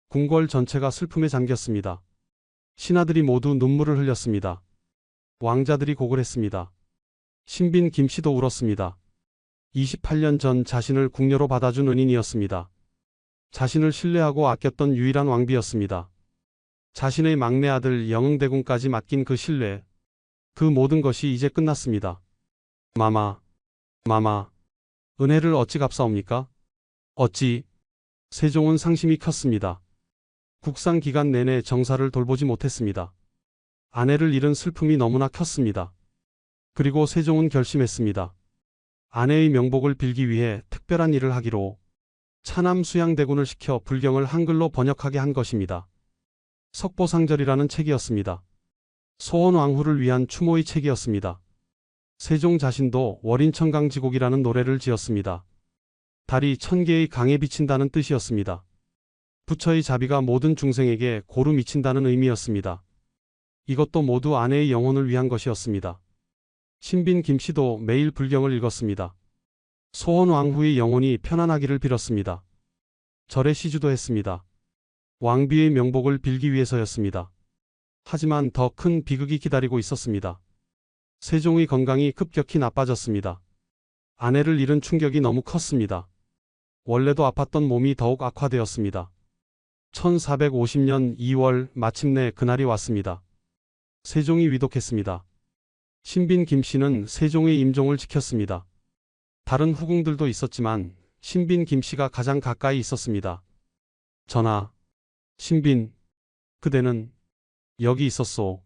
궁궐 전체가 슬픔에 잠겼습니다. 신하들이 모두 눈물을 흘렸습니다. 왕자들이 고글했습니다. 신빈 김씨도 울었습니다. 28년 전 자신을 궁녀로 받아준 은인이었습니다. 자신을 신뢰하고 아꼈던 유일한 왕비였습니다. 자신의 막내 아들 영응대군까지 맡긴 그 신뢰, 그 모든 것이 이제 끝났습니다. 마마, 은혜를 어찌 갚사옵니까? 어찌? 세종은 상심이 컸습니다. 국상 기간 내내 정사를 돌보지 못했습니다. 아내를 잃은 슬픔이 너무나 컸습니다. 그리고 세종은 결심했습니다. 아내의 명복을 빌기 위해 특별한 일을 하기로 차남 수양대군을 시켜 불경을 한글로 번역하게 한 것입니다. 석보상절이라는 책이었습니다. 소원왕후를 위한 추모의 책이었습니다. 세종 자신도 월인천강지곡이라는 노래를 지었습니다. 달이 1000개의 강에 비친다는 뜻이었습니다. 부처의 자비가 모든 중생에게 고루 미친다는 의미였습니다. 이것도 모두 아내의 영혼을 위한 것이었습니다. 신빈 김씨도 매일 불경을 읽었습니다. 소원왕후의 영혼이 편안하기를 빌었습니다. 절에 시주도 했습니다. 왕비의 명복을 빌기 위해서였습니다. 하지만 더 큰 비극이 기다리고 있었습니다. 세종의 건강이 급격히 나빠졌습니다. 아내를 잃은 충격이 너무 컸습니다. 원래도 아팠던 몸이 더욱 악화되었습니다. 1450년 2월 마침내 그날이 왔습니다. 세종이 위독했습니다. 신빈 김씨는 세종의 임종을 지켰습니다. 다른 후궁들도 있었지만 신빈 김씨가 가장 가까이 있었습니다. 전하, 신빈, 그대는 여기 있었소.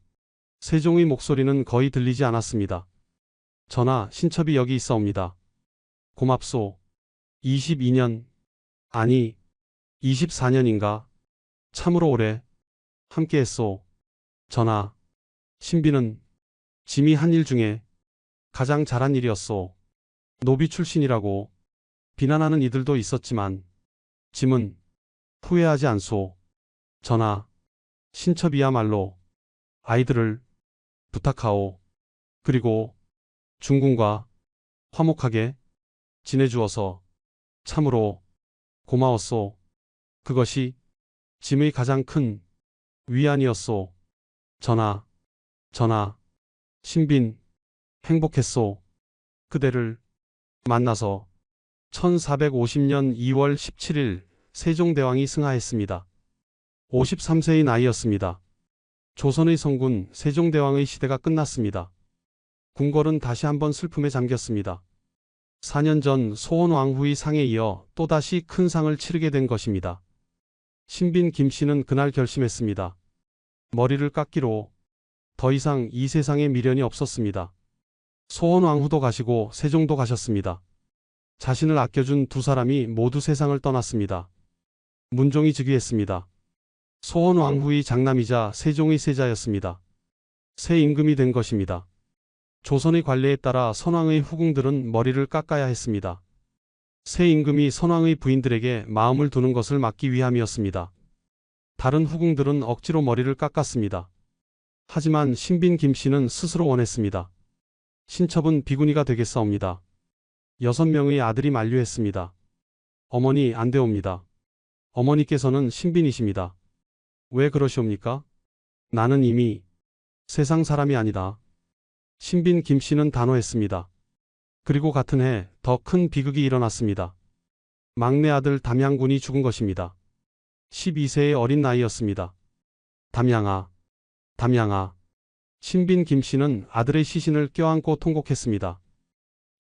세종의 목소리는 거의 들리지 않았습니다. 전하, 신첩이 여기 있사옵니다. 고맙소. 22년, 아니 24년인가? 참으로 오래 함께했소. 전하, 신빈은 짐이 한 일 중에 가장 잘한 일이었소. 노비 출신이라고 비난하는 이들도 있었지만 짐은 후회하지 않소. 전하, 신첩이야말로 아이들을 부탁하오. 그리고 중궁과 화목하게 지내주어서 참으로 고마웠소. 그것이 짐의 가장 큰 위안이었소. 전하, 신빈, 행복했소. 그대를 만나서 1450년 2월 17일 세종대왕이 승하했습니다. 53세의 나이였습니다. 조선의 성군 세종대왕의 시대가 끝났습니다. 궁궐은 다시 한번 슬픔에 잠겼습니다. 4년 전 소원왕후의 상에 이어 또다시 큰 상을 치르게 된 것입니다. 신빈 김씨는 그날 결심했습니다. 머리를 깎기로 더 이상 이 세상에 미련이 없었습니다. 소원왕후도 가시고 세종도 가셨습니다. 자신을 아껴준 두 사람이 모두 세상을 떠났습니다. 문종이 즉위했습니다. 소원왕후의 장남이자 세종의 세자였습니다. 새 임금이 된 것입니다. 조선의 관례에 따라 선왕의 후궁들은 머리를 깎아야 했습니다. 새 임금이 선왕의 부인들에게 마음을 두는 것을 막기 위함이었습니다. 다른 후궁들은 억지로 머리를 깎았습니다. 하지만 신빈 김씨는 스스로 원했습니다. 신첩은 비구니가 되겠사옵니다. 6명의 아들이 만류했습니다. 어머니 안 되옵니다. 어머니께서는 신빈이십니다. 왜 그러시옵니까? 나는 이미 세상 사람이 아니다. 신빈 김씨는 단호했습니다. 그리고 같은 해 더 큰 비극이 일어났습니다. 막내 아들 담양군이 죽은 것입니다. 12세의 어린 나이였습니다. 담양아, 담양아. 신빈 김씨는 아들의 시신을 껴안고 통곡했습니다.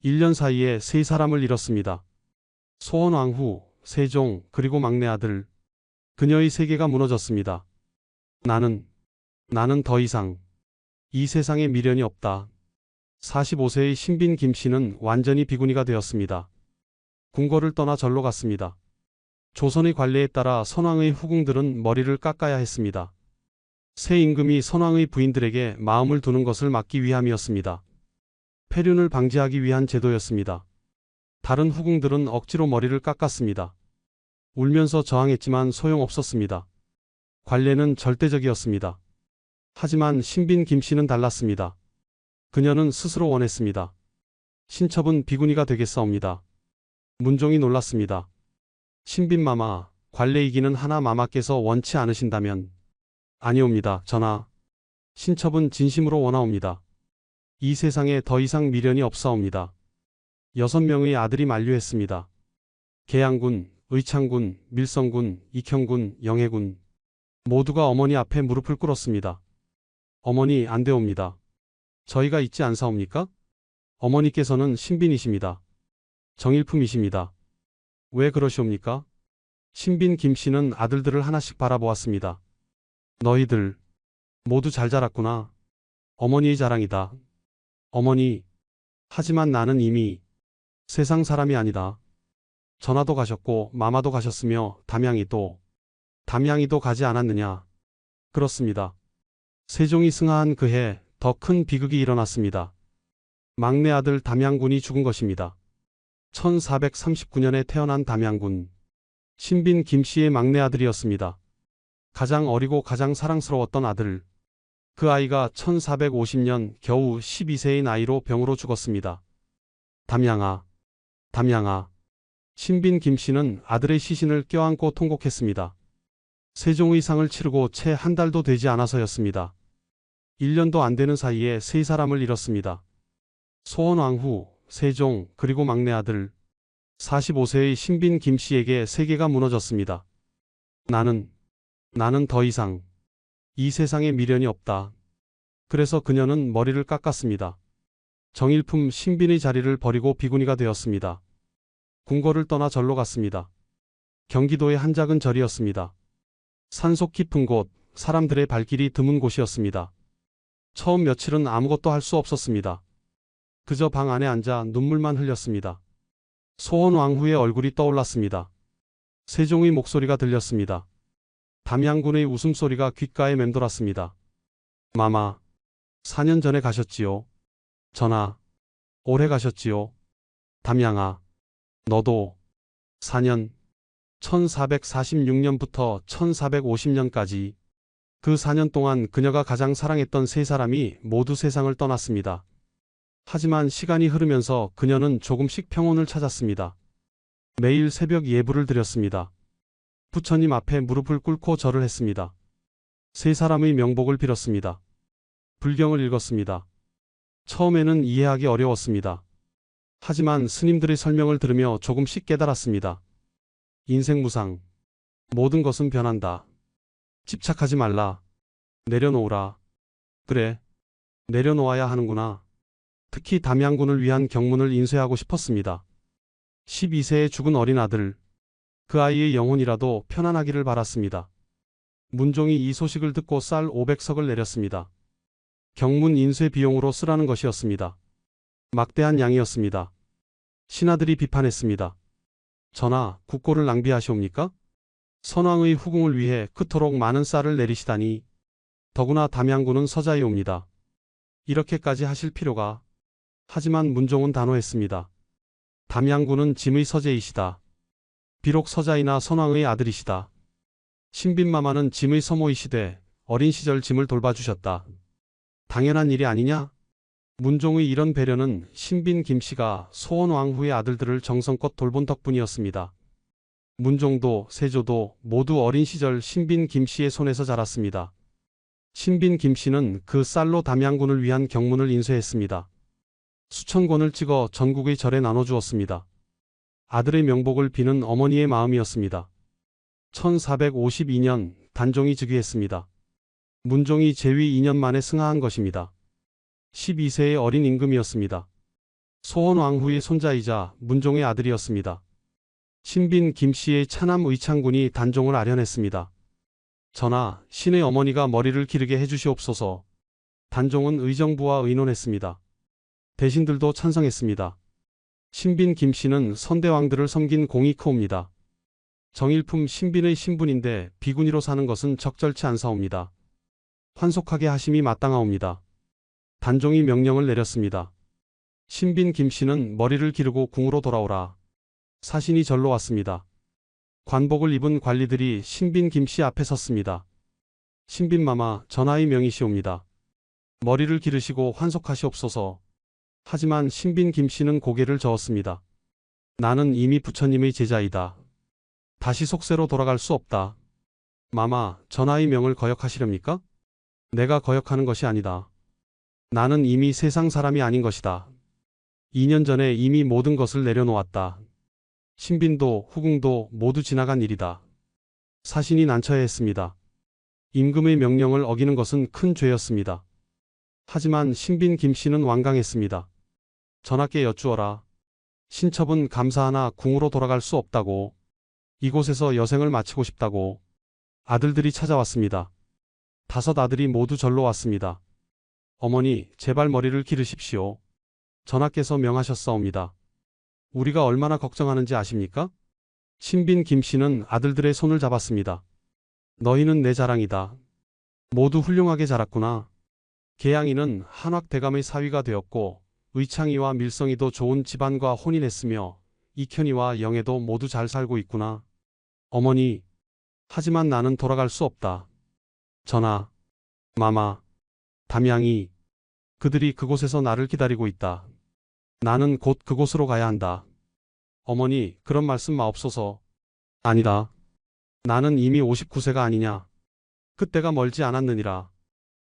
1년 사이에 세 사람을 잃었습니다. 소원왕후, 세종, 그리고 막내 아들. 그녀의 세계가 무너졌습니다. 나는 더 이상 이 세상에 미련이 없다. 45세의 신빈 김씨는 완전히 비구니가 되었습니다. 궁궐을 떠나 절로 갔습니다. 조선의 관례에 따라 선왕의 후궁들은 머리를 깎아야 했습니다. 새 임금이 선왕의 부인들에게 마음을 두는 것을 막기 위함이었습니다. 폐륜을 방지하기 위한 제도였습니다. 다른 후궁들은 억지로 머리를 깎았습니다. 울면서 저항했지만 소용없었습니다. 관례는 절대적이었습니다. 하지만 신빈 김씨는 달랐습니다. 그녀는 스스로 원했습니다. 신첩은 비구니가 되겠사옵니다. 문종이 놀랐습니다. 신빈마마, 관례이기는 하나 마마께서 원치 않으신다면. 아니옵니다, 전하. 신첩은 진심으로 원하옵니다. 이 세상에 더 이상 미련이 없사옵니다. 6명의 아들이 만류했습니다. 계양군, 의창군, 밀성군, 익형군, 영해군. 모두가 어머니 앞에 무릎을 꿇었습니다. 어머니 안 되옵니다. 저희가 있지 않사옵니까? 어머니께서는 신빈이십니다. 정일품이십니다. 왜 그러시옵니까? 신빈 김씨는 아들들을 하나씩 바라보았습니다. 너희들 모두 잘 자랐구나. 어머니의 자랑이다. 어머니, 하지만 나는 이미 세상 사람이 아니다. 전하도 가셨고 마마도 가셨으며 담양이도 가지 않았느냐. 그렇습니다. 세종이 승하한 그해 더 큰 비극이 일어났습니다. 막내 아들 담양군이 죽은 것입니다. 1439년에 태어난 담양군. 신빈 김씨의 막내 아들이었습니다. 가장 어리고 가장 사랑스러웠던 아들. 그 아이가 1450년 겨우 12세의 나이로 병으로 죽었습니다. 담양아, 담양아. 신빈 김씨는 아들의 시신을 껴안고 통곡했습니다. 세종의 상을 치르고 채 한 달도 되지 않아서였습니다. 1년도 안 되는 사이에 세 사람을 잃었습니다. 소원왕후, 세종, 그리고 막내 아들. 45세의 신빈 김씨에게 세계가 무너졌습니다. 나는 더 이상 이 세상에 미련이 없다. 그래서 그녀는 머리를 깎았습니다. 정일품 신빈의 자리를 버리고 비구니가 되었습니다. 궁궐을 떠나 절로 갔습니다. 경기도의 한 작은 절이었습니다. 산속 깊은 곳, 사람들의 발길이 드문 곳이었습니다. 처음 며칠은 아무것도 할 수 없었습니다. 그저 방 안에 앉아 눈물만 흘렸습니다. 소원왕후의 얼굴이 떠올랐습니다. 세종의 목소리가 들렸습니다. 담양군의 웃음소리가 귓가에 맴돌았습니다. 마마, 4년 전에 가셨지요. 전하, 오래 가셨지요. 담양아, 너도 4년, 1446년부터 1450년까지 그 4년 동안 그녀가 가장 사랑했던 세 사람이 모두 세상을 떠났습니다. 하지만 시간이 흐르면서 그녀는 조금씩 평온을 찾았습니다. 매일 새벽 예불을 드렸습니다. 부처님 앞에 무릎을 꿇고 절을 했습니다. 세 사람의 명복을 빌었습니다. 불경을 읽었습니다. 처음에는 이해하기 어려웠습니다. 하지만 스님들의 설명을 들으며 조금씩 깨달았습니다. 인생 무상. 모든 것은 변한다. 집착하지 말라. 내려놓으라. 그래. 내려놓아야 하는구나. 특히 담양군을 위한 경문을 인쇄하고 싶었습니다. 12세에 죽은 어린 아들. 그 아이의 영혼이라도 편안하기를 바랐습니다. 문종이 이 소식을 듣고 쌀 500석을 내렸습니다. 경문 인쇄 비용으로 쓰라는 것이었습니다. 막대한 양이었습니다. 신하들이 비판했습니다. 전하, 국고를 낭비하시옵니까? 선왕의 후궁을 위해 그토록 많은 쌀을 내리시다니. 더구나 담양군은 서자이옵니다. 이렇게까지 하실 필요가. 하지만 문종은 단호했습니다. 담양군은 짐의 서재이시다. 비록 서자이나 선왕의 아들이시다. 신빈마마는 짐의 서모이시되 어린 시절 짐을 돌봐주셨다. 당연한 일이 아니냐? 문종의 이런 배려는 신빈 김씨가 소원왕후의 아들들을 정성껏 돌본 덕분이었습니다. 문종도 세조도 모두 어린 시절 신빈 김씨의 손에서 자랐습니다. 신빈 김씨는 그 쌀로 담양군을 위한 경문을 인쇄했습니다. 수천 권을 찍어 전국의 절에 나눠주었습니다. 아들의 명복을 비는 어머니의 마음이었습니다. 1452년 단종이 즉위했습니다. 문종이 재위 2년 만에 승하한 것입니다. 12세의 어린 임금이었습니다. 소원왕후의 손자이자 문종의 아들이었습니다. 신빈 김씨의 차남 의창군이 단종을 아련했습니다. 전하, 신의 어머니가 머리를 기르게 해주시옵소서. 단종은 의정부와 의논했습니다. 대신들도 찬성했습니다. 신빈 김씨는 선대왕들을 섬긴 공이 크옵니다. 정일품 신빈의 신분인데 비구니로 사는 것은 적절치 않사옵니다. 환속하게 하심이 마땅하옵니다. 단종이 명령을 내렸습니다. 신빈 김씨는 머리를 기르고 궁으로 돌아오라. 사신이 절로 왔습니다. 관복을 입은 관리들이 신빈 김씨 앞에 섰습니다. 신빈마마, 전하의 명이시옵니다. 머리를 기르시고 환속하시옵소서. 하지만 신빈 김씨는 고개를 저었습니다. 나는 이미 부처님의 제자이다. 다시 속세로 돌아갈 수 없다. 마마, 전하의 명을 거역하시렵니까? 내가 거역하는 것이 아니다. 나는 이미 세상 사람이 아닌 것이다. 2년 전에 이미 모든 것을 내려놓았다. 신빈도 후궁도 모두 지나간 일이다. 사신이 난처해했습니다. 임금의 명령을 어기는 것은 큰 죄였습니다. 하지만 신빈 김씨는 완강했습니다. 전하께 여쭈어라. 신첩은 감사하나 궁으로 돌아갈 수 없다고. 이곳에서 여생을 마치고 싶다고. 아들들이 찾아왔습니다. 5 아들이 모두 절로 왔습니다. 어머니, 제발 머리를 기르십시오. 전하께서 명하셨사옵니다. 우리가 얼마나 걱정하는지 아십니까? 신빈 김씨는 아들들의 손을 잡았습니다. 너희는 내 자랑이다. 모두 훌륭하게 자랐구나. 계양이는 한왁대감의 사위가 되었고 의창이와 밀성이도 좋은 집안과 혼인했으며 이현이와 영애도 모두 잘 살고 있구나. 어머니, 하지만 나는 돌아갈 수 없다. 전하, 마마, 담양이, 그들이 그곳에서 나를 기다리고 있다. 나는 곧 그곳으로 가야 한다. 어머니, 그런 말씀 마옵소서. 아니다. 나는 이미 59세가 아니냐. 그때가 멀지 않았느니라.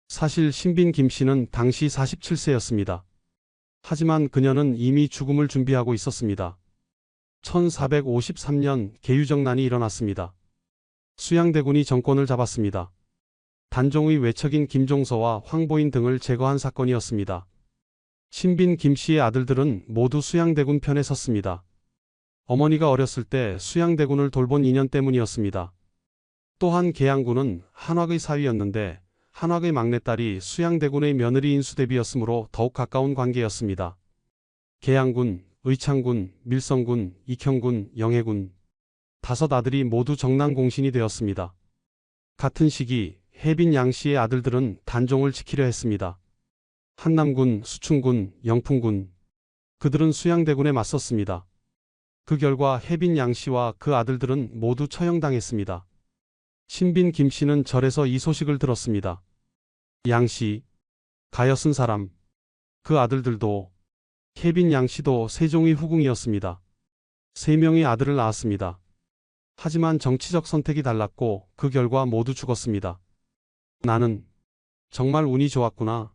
사실 신빈 김씨는 당시 47세였습니다. 하지만 그녀는 이미 죽음을 준비하고 있었습니다. 1453년 계유정난이 일어났습니다. 수양대군이 정권을 잡았습니다. 단종의 외척인 김종서와 황보인 등을 제거한 사건이었습니다. 신빈 김씨의 아들들은 모두 수양대군 편에 섰습니다. 어머니가 어렸을 때 수양대군을 돌본 인연 때문이었습니다. 또한 계양군은 한왁의 사위였는데 한왁의 막내딸이 수양대군의 며느리인 수대비였으므로 더욱 가까운 관계였습니다. 계양군, 의창군, 밀성군, 익형군, 영해군 5 아들이 모두 정난공신이 되었습니다. 같은 시기 해빈 양씨의 아들들은 단종을 지키려 했습니다. 한남군, 수충군, 영풍군 그들은 수양대군에 맞섰습니다. 그 결과 해빈 양씨와 그 아들들은 모두 처형당했습니다. 신빈 김씨는 절에서 이 소식을 들었습니다. 양씨, 가엾은 사람, 그 아들들도 해빈 양씨도 세종의 후궁이었습니다. 3명의 아들을 낳았습니다. 하지만 정치적 선택이 달랐고 그 결과 모두 죽었습니다. 나는 정말 운이 좋았구나.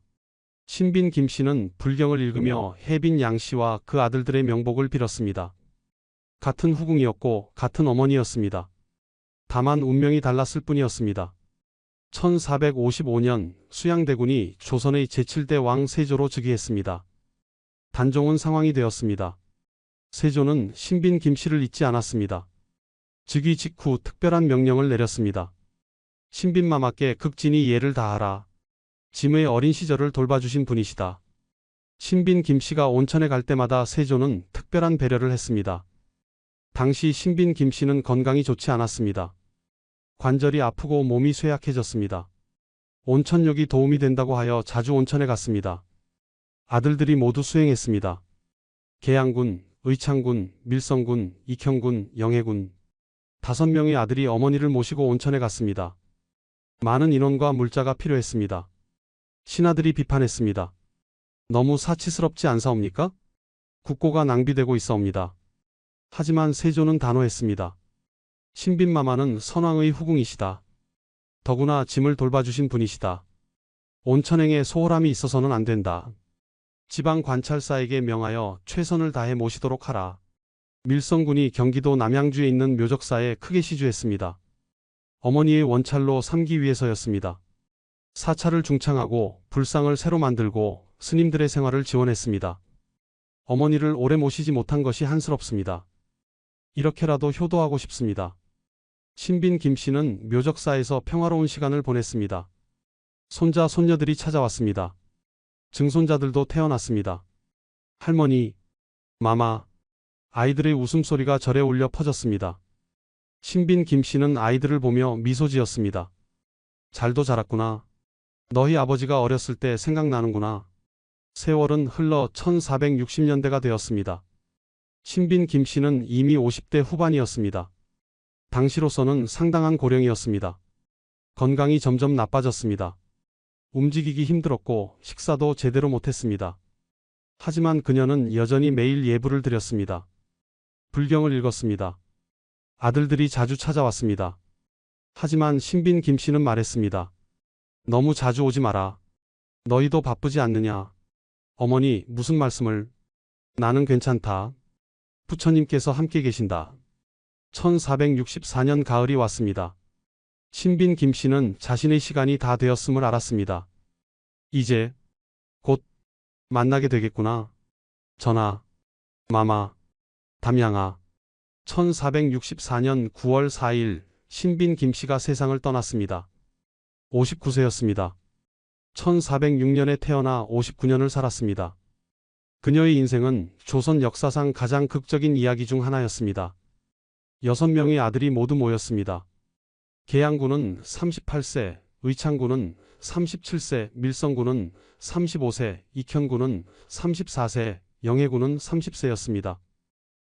신빈 김씨는 불경을 읽으며 혜빈 양씨와 그 아들들의 명복을 빌었습니다. 같은 후궁이었고 같은 어머니였습니다. 다만 운명이 달랐을 뿐이었습니다. 1455년 수양대군이 조선의 제7대 왕 세조로 즉위했습니다. 단종은 상황이 되었습니다. 세조는 신빈 김씨를 잊지 않았습니다. 즉위 직후 특별한 명령을 내렸습니다. 신빈마마께 극진히 예를 다하라. 짐의 어린 시절을 돌봐주신 분이시다. 신빈 김씨가 온천에 갈 때마다 세조는 특별한 배려를 했습니다. 당시 신빈 김씨는 건강이 좋지 않았습니다. 관절이 아프고 몸이 쇠약해졌습니다. 온천욕이 도움이 된다고 하여 자주 온천에 갔습니다. 아들들이 모두 수행했습니다. 계양군, 의창군, 밀성군, 익형군, 영해군 5명의 아들이 어머니를 모시고 온천에 갔습니다. 많은 인원과 물자가 필요했습니다. 신하들이 비판했습니다. 너무 사치스럽지 않사옵니까? 국고가 낭비되고 있사옵니다. 하지만 세조는 단호했습니다. 신빈마마는 선왕의 후궁이시다. 더구나 짐을 돌봐주신 분이시다. 온천행에 소홀함이 있어서는 안 된다. 지방 관찰사에게 명하여 최선을 다해 모시도록 하라. 밀성군이 경기도 남양주에 있는 묘적사에 크게 시주했습니다. 어머니의 원찰로 삼기 위해서였습니다. 사찰을 중창하고 불상을 새로 만들고 스님들의 생활을 지원했습니다. 어머니를 오래 모시지 못한 것이 한스럽습니다. 이렇게라도 효도하고 싶습니다. 신빈 김씨는 묘적사에서 평화로운 시간을 보냈습니다. 손자 손녀들이 찾아왔습니다. 증손자들도 태어났습니다. 할머니, 마마, 아이들의 웃음소리가 절에 울려 퍼졌습니다. 신빈 김씨는 아이들을 보며 미소 지었습니다. 잘도 자랐구나. 너희 아버지가 어렸을 때 생각나는구나. 세월은 흘러 1460년대가 되었습니다. 신빈 김씨는 이미 50대 후반이었습니다. 당시로서는 상당한 고령이었습니다. 건강이 점점 나빠졌습니다. 움직이기 힘들었고 식사도 제대로 못했습니다. 하지만 그녀는 여전히 매일 예불을 드렸습니다. 불경을 읽었습니다. 아들들이 자주 찾아왔습니다. 하지만 신빈 김씨는 말했습니다. 너무 자주 오지 마라. 너희도 바쁘지 않느냐. 어머니, 무슨 말씀을. 나는 괜찮다. 부처님께서 함께 계신다. 1464년 가을이 왔습니다. 신빈 김씨는 자신의 시간이 다 되었음을 알았습니다. 이제 곧 만나게 되겠구나. 전하, 마마, 담양아. 1464년 9월 4일 신빈 김씨가 세상을 떠났습니다. 59세였습니다. 1406년에 태어나 59년을 살았습니다. 그녀의 인생은 조선 역사상 가장 극적인 이야기 중 하나였습니다. 6명의 아들이 모두 모였습니다. 계양군은 38세, 의창군은 37세, 밀성군은 35세, 익현군은 34세, 영해군은 30세였습니다.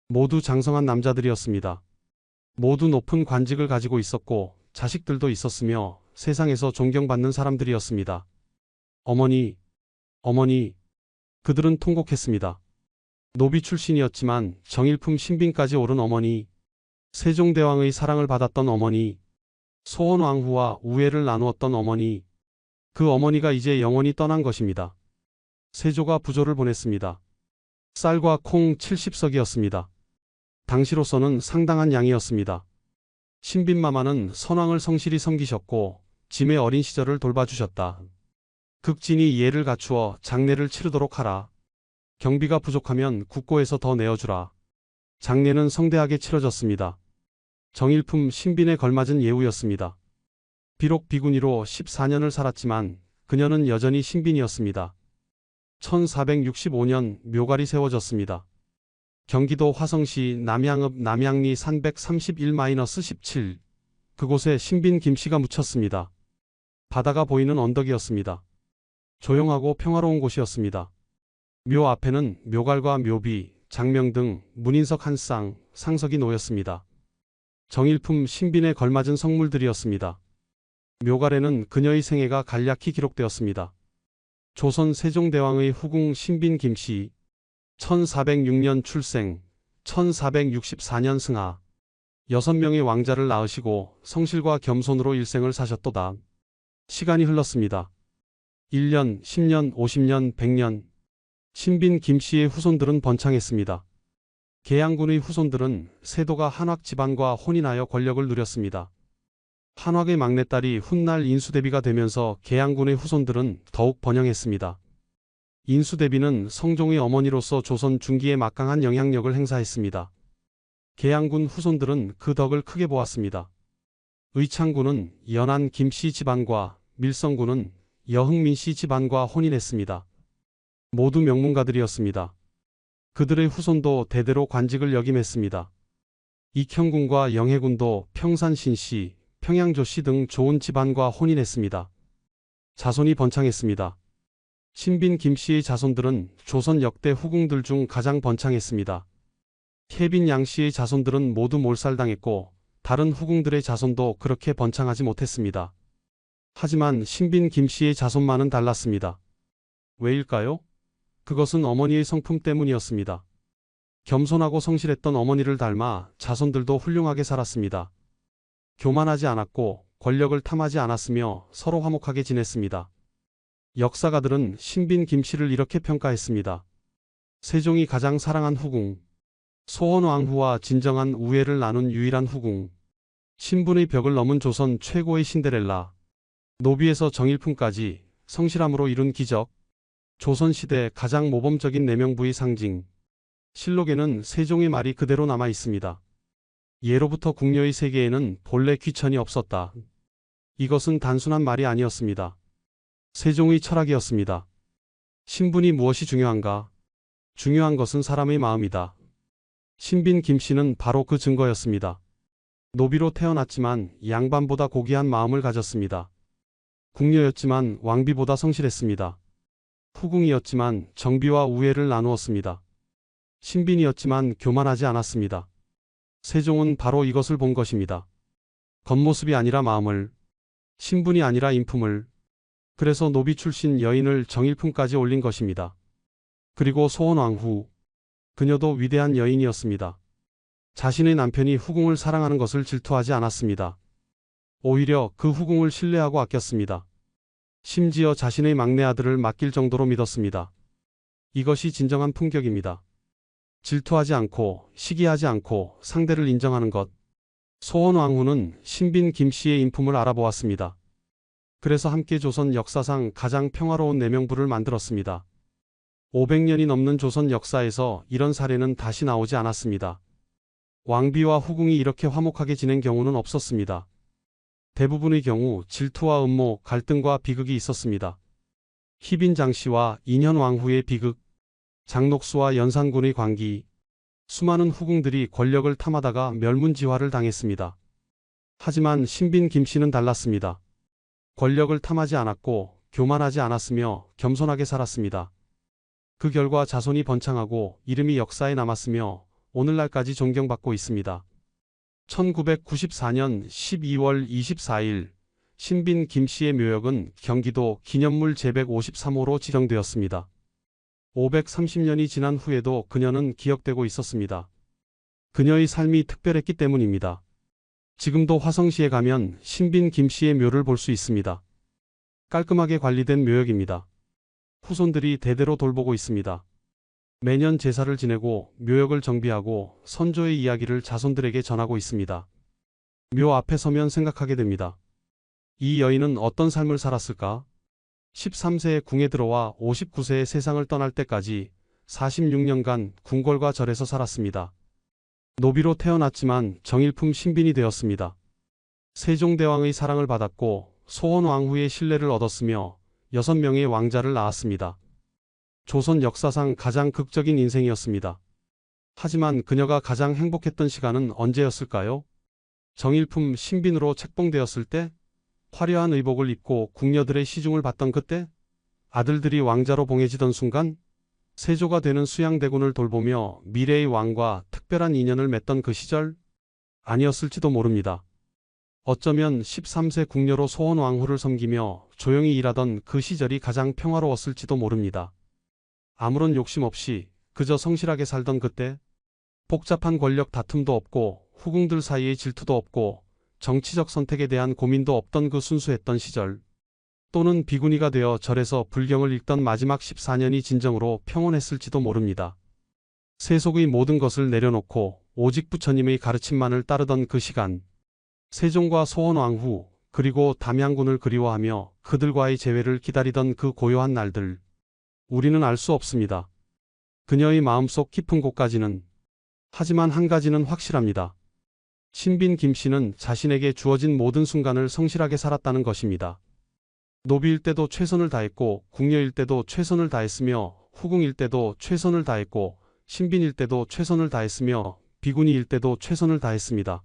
모두 장성한 남자들이었습니다. 모두 높은 관직을 가지고 있었고 자식들도 있었으며 세상에서 존경받는 사람들이었습니다. 어머니, 어머니. 그들은 통곡했습니다. 노비 출신이었지만 정일품 신빈까지 오른 어머니. 세종대왕의 사랑을 받았던 어머니. 소원왕후와 우애를 나누었던 어머니. 그 어머니가 이제 영원히 떠난 것입니다. 세조가 부조를 보냈습니다. 쌀과 콩 70석이었습니다. 당시로서는 상당한 양이었습니다. 신빈마마는 선왕을 성실히 섬기셨고 짐의 어린 시절을 돌봐주셨다. 극진히 예를 갖추어 장례를 치르도록 하라. 경비가 부족하면 국고에서 더 내어주라. 장례는 성대하게 치러졌습니다. 정일품 신빈에 걸맞은 예우였습니다. 비록 비구니로 14년을 살았지만 그녀는 여전히 신빈이었습니다. 1465년 묘갈이 세워졌습니다. 경기도 화성시 남양읍 남양리 산 131-17 그곳에 신빈 김씨가 묻혔습니다. 바다가 보이는 언덕이었습니다. 조용하고 평화로운 곳이었습니다. 묘 앞에는 묘갈과 묘비, 장명 등 문인석 한 쌍, 상석이 놓였습니다. 정일품 신빈에 걸맞은 성물들이었습니다. 묘갈에는 그녀의 생애가 간략히 기록되었습니다. 조선 세종대왕의 후궁 신빈 김씨 1406년 출생, 1464년 승하. 6명의 왕자를 낳으시고 성실과 겸손으로 일생을 사셨도다. 시간이 흘렀습니다. 1년, 10년, 50년, 100년. 신빈 김씨의 후손들은 번창했습니다. 계양군의 후손들은 세도가 한왁 집안과 혼인하여 권력을 누렸습니다. 한왁의 막내딸이 훗날 인수대비가 되면서 계양군의 후손들은 더욱 번영했습니다. 인수대비는 성종의 어머니로서 조선 중기에 막강한 영향력을 행사했습니다. 계양군 후손들은 그 덕을 크게 보았습니다. 의창군은 연안 김씨 집안과 밀성군은 여흥민씨 집안과 혼인했습니다. 모두 명문가들이었습니다. 그들의 후손도 대대로 관직을 역임했습니다. 익형군과 영해군도 평산신씨, 평양조씨 등 좋은 집안과 혼인했습니다. 자손이 번창했습니다. 신빈 김씨의 자손들은 조선 역대 후궁들 중 가장 번창했습니다. 혜빈 양씨의 자손들은 모두 몰살당했고 다른 후궁들의 자손도 그렇게 번창하지 못했습니다. 하지만 신빈 김씨의 자손만은 달랐습니다. 왜일까요? 그것은 어머니의 성품 때문이었습니다. 겸손하고 성실했던 어머니를 닮아 자손들도 훌륭하게 살았습니다. 교만하지 않았고 권력을 탐하지 않았으며 서로 화목하게 지냈습니다. 역사가들은 신빈 김씨를 이렇게 평가했습니다. 세종이 가장 사랑한 후궁, 소원왕후와 진정한 우애를 나눈 유일한 후궁, 신분의 벽을 넘은 조선 최고의 신데렐라, 노비에서 정일품까지 성실함으로 이룬 기적, 조선시대 가장 모범적인 내명부의 상징. 실록에는 세종의 말이 그대로 남아 있습니다. 예로부터 궁녀의 세계에는 본래 귀천이 없었다. 이것은 단순한 말이 아니었습니다. 세종의 철학이었습니다. 신분이 무엇이 중요한가? 중요한 것은 사람의 마음이다. 신빈 김씨는 바로 그 증거였습니다. 노비로 태어났지만 양반보다 고귀한 마음을 가졌습니다. 궁녀였지만 왕비보다 성실했습니다. 후궁이었지만 정비와 우애를 나누었습니다. 신빈이었지만 교만하지 않았습니다. 세종은 바로 이것을 본 것입니다. 겉모습이 아니라 마음을, 신분이 아니라 인품을, 그래서 노비 출신 여인을 정일품까지 올린 것입니다. 그리고 소원왕후, 그녀도 위대한 여인이었습니다. 자신의 남편이 후궁을 사랑하는 것을 질투하지 않았습니다. 오히려 그 후궁을 신뢰하고 아꼈습니다. 심지어 자신의 막내 아들을 맡길 정도로 믿었습니다. 이것이 진정한 품격입니다. 질투하지 않고 시기하지 않고 상대를 인정하는 것. 소원왕후는 신빈 김씨의 인품을 알아보았습니다. 그래서 함께 조선 역사상 가장 평화로운 내명부를 만들었습니다. 500년이 넘는 조선 역사에서 이런 사례는 다시 나오지 않았습니다. 왕비와 후궁이 이렇게 화목하게 지낸 경우는 없었습니다. 대부분의 경우 질투와 음모, 갈등과 비극이 있었습니다. 희빈 장씨와 인현 왕후의 비극, 장녹수와 연산군의 관기, 수많은 후궁들이 권력을 탐하다가 멸문지화를 당했습니다. 하지만 신빈 김씨는 달랐습니다. 권력을 탐하지 않았고 교만하지 않았으며 겸손하게 살았습니다. 그 결과 자손이 번창하고 이름이 역사에 남았으며 오늘날까지 존경받고 있습니다. 1994년 12월 24일 신빈 김씨의 묘역은 경기도 기념물 제153호로 지정되었습니다. 530년이 지난 후에도 그녀는 기억되고 있었습니다. 그녀의 삶이 특별했기 때문입니다. 지금도 화성시에 가면 신빈 김씨의 묘를 볼 수 있습니다. 깔끔하게 관리된 묘역입니다. 후손들이 대대로 돌보고 있습니다. 매년 제사를 지내고 묘역을 정비하고 선조의 이야기를 자손들에게 전하고 있습니다. 묘 앞에 서면 생각하게 됩니다. 이 여인은 어떤 삶을 살았을까? 13세에 궁에 들어와 59세에 세상을 떠날 때까지 46년간 궁궐과 절에서 살았습니다. 노비로 태어났지만 정일품 신빈이 되었습니다. 세종대왕의 사랑을 받았고 소원왕후의 신뢰를 얻었으며 6명의 왕자를 낳았습니다. 조선 역사상 가장 극적인 인생이었습니다. 하지만 그녀가 가장 행복했던 시간은 언제였을까요? 정일품 신빈으로 책봉되었을 때? 화려한 의복을 입고 궁녀들의 시중을 받던 그때? 아들들이 왕자로 봉해지던 순간? 세조가 되는 수양대군을 돌보며 미래의 왕과 특별한 인연을 맺던 그 시절? 아니었을지도 모릅니다. 어쩌면 13세 궁녀로 소원왕후를 섬기며 조용히 일하던 그 시절이 가장 평화로웠을지도 모릅니다. 아무런 욕심 없이 그저 성실하게 살던 그때, 복잡한 권력 다툼도 없고 후궁들 사이의 질투도 없고 정치적 선택에 대한 고민도 없던 그 순수했던 시절, 또는 비구니가 되어 절에서 불경을 읽던 마지막 14년이 진정으로 평온했을지도 모릅니다. 세속의 모든 것을 내려놓고 오직 부처님의 가르침만을 따르던 그 시간, 세종과 소원왕후 그리고 담양군을 그리워하며 그들과의 재회를 기다리던 그 고요한 날들, 우리는 알 수 없습니다. 그녀의 마음속 깊은 곳까지는. 하지만 한 가지는 확실합니다. 신빈 김씨는 자신에게 주어진 모든 순간을 성실하게 살았다는 것입니다. 노비일 때도 최선을 다했고, 궁녀일 때도 최선을 다했으며, 후궁일 때도 최선을 다했고, 신빈일 때도 최선을 다했으며, 비구니일 때도 최선을 다했습니다.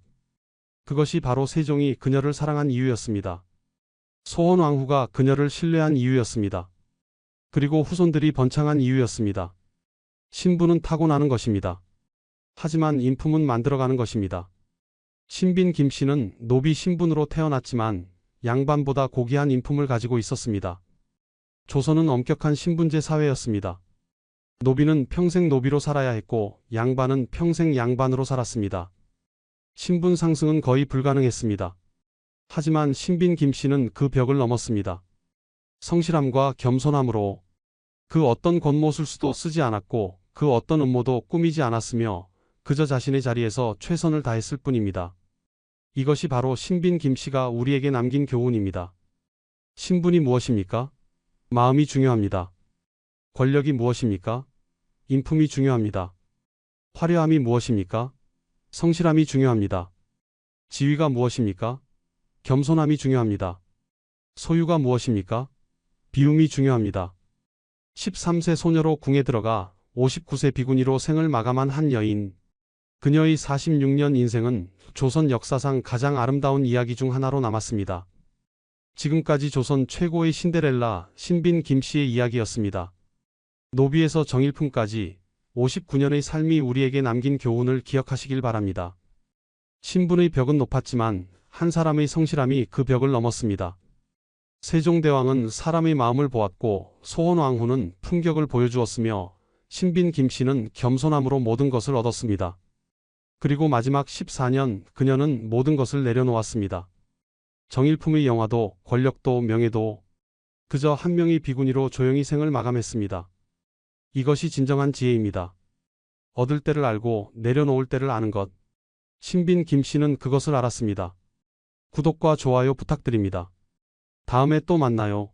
그것이 바로 세종이 그녀를 사랑한 이유였습니다. 소원왕후가 그녀를 신뢰한 이유였습니다. 그리고 후손들이 번창한 이유였습니다. 신분은 타고나는 것입니다. 하지만 인품은 만들어가는 것입니다. 신빈 김씨는 노비 신분으로 태어났지만 양반보다 고귀한 인품을 가지고 있었습니다. 조선은 엄격한 신분제 사회였습니다. 노비는 평생 노비로 살아야 했고 양반은 평생 양반으로 살았습니다. 신분 상승은 거의 불가능했습니다. 하지만 신빈 김씨는 그 벽을 넘었습니다. 성실함과 겸손함으로 그 어떤 겉모술수도 쓰지 않았고 그 어떤 음모도 꾸미지 않았으며 그저 자신의 자리에서 최선을 다했을 뿐입니다. 이것이 바로 신빈 김씨가 우리에게 남긴 교훈입니다. 신분이 무엇입니까? 마음이 중요합니다. 권력이 무엇입니까? 인품이 중요합니다. 화려함이 무엇입니까? 성실함이 중요합니다. 지위가 무엇입니까? 겸손함이 중요합니다. 소유가 무엇입니까? 비움이 중요합니다. 13세 소녀로 궁에 들어가 59세 비구니로 생을 마감한 한 여인. 그녀의 46년 인생은 조선 역사상 가장 아름다운 이야기 중 하나로 남았습니다. 지금까지 조선 최고의 신데렐라 신빈 김씨의 이야기였습니다. 노비에서 정일품까지 59년의 삶이 우리에게 남긴 교훈을 기억하시길 바랍니다. 신분의 벽은 높았지만 한 사람의 성실함이 그 벽을 넘었습니다. 세종대왕은 사람의 마음을 보았고 소원왕후는 품격을 보여주었으며 신빈 김씨는 겸손함으로 모든 것을 얻었습니다. 그리고 마지막 14년 그녀는 모든 것을 내려놓았습니다. 정일품의 영화도 권력도 명예도 그저 한 명의 비구니로 조용히 생을 마감했습니다. 이것이 진정한 지혜입니다. 얻을 때를 알고 내려놓을 때를 아는 것. 신빈 김씨는 그것을 알았습니다. 구독과 좋아요 부탁드립니다. 다음에 또 만나요.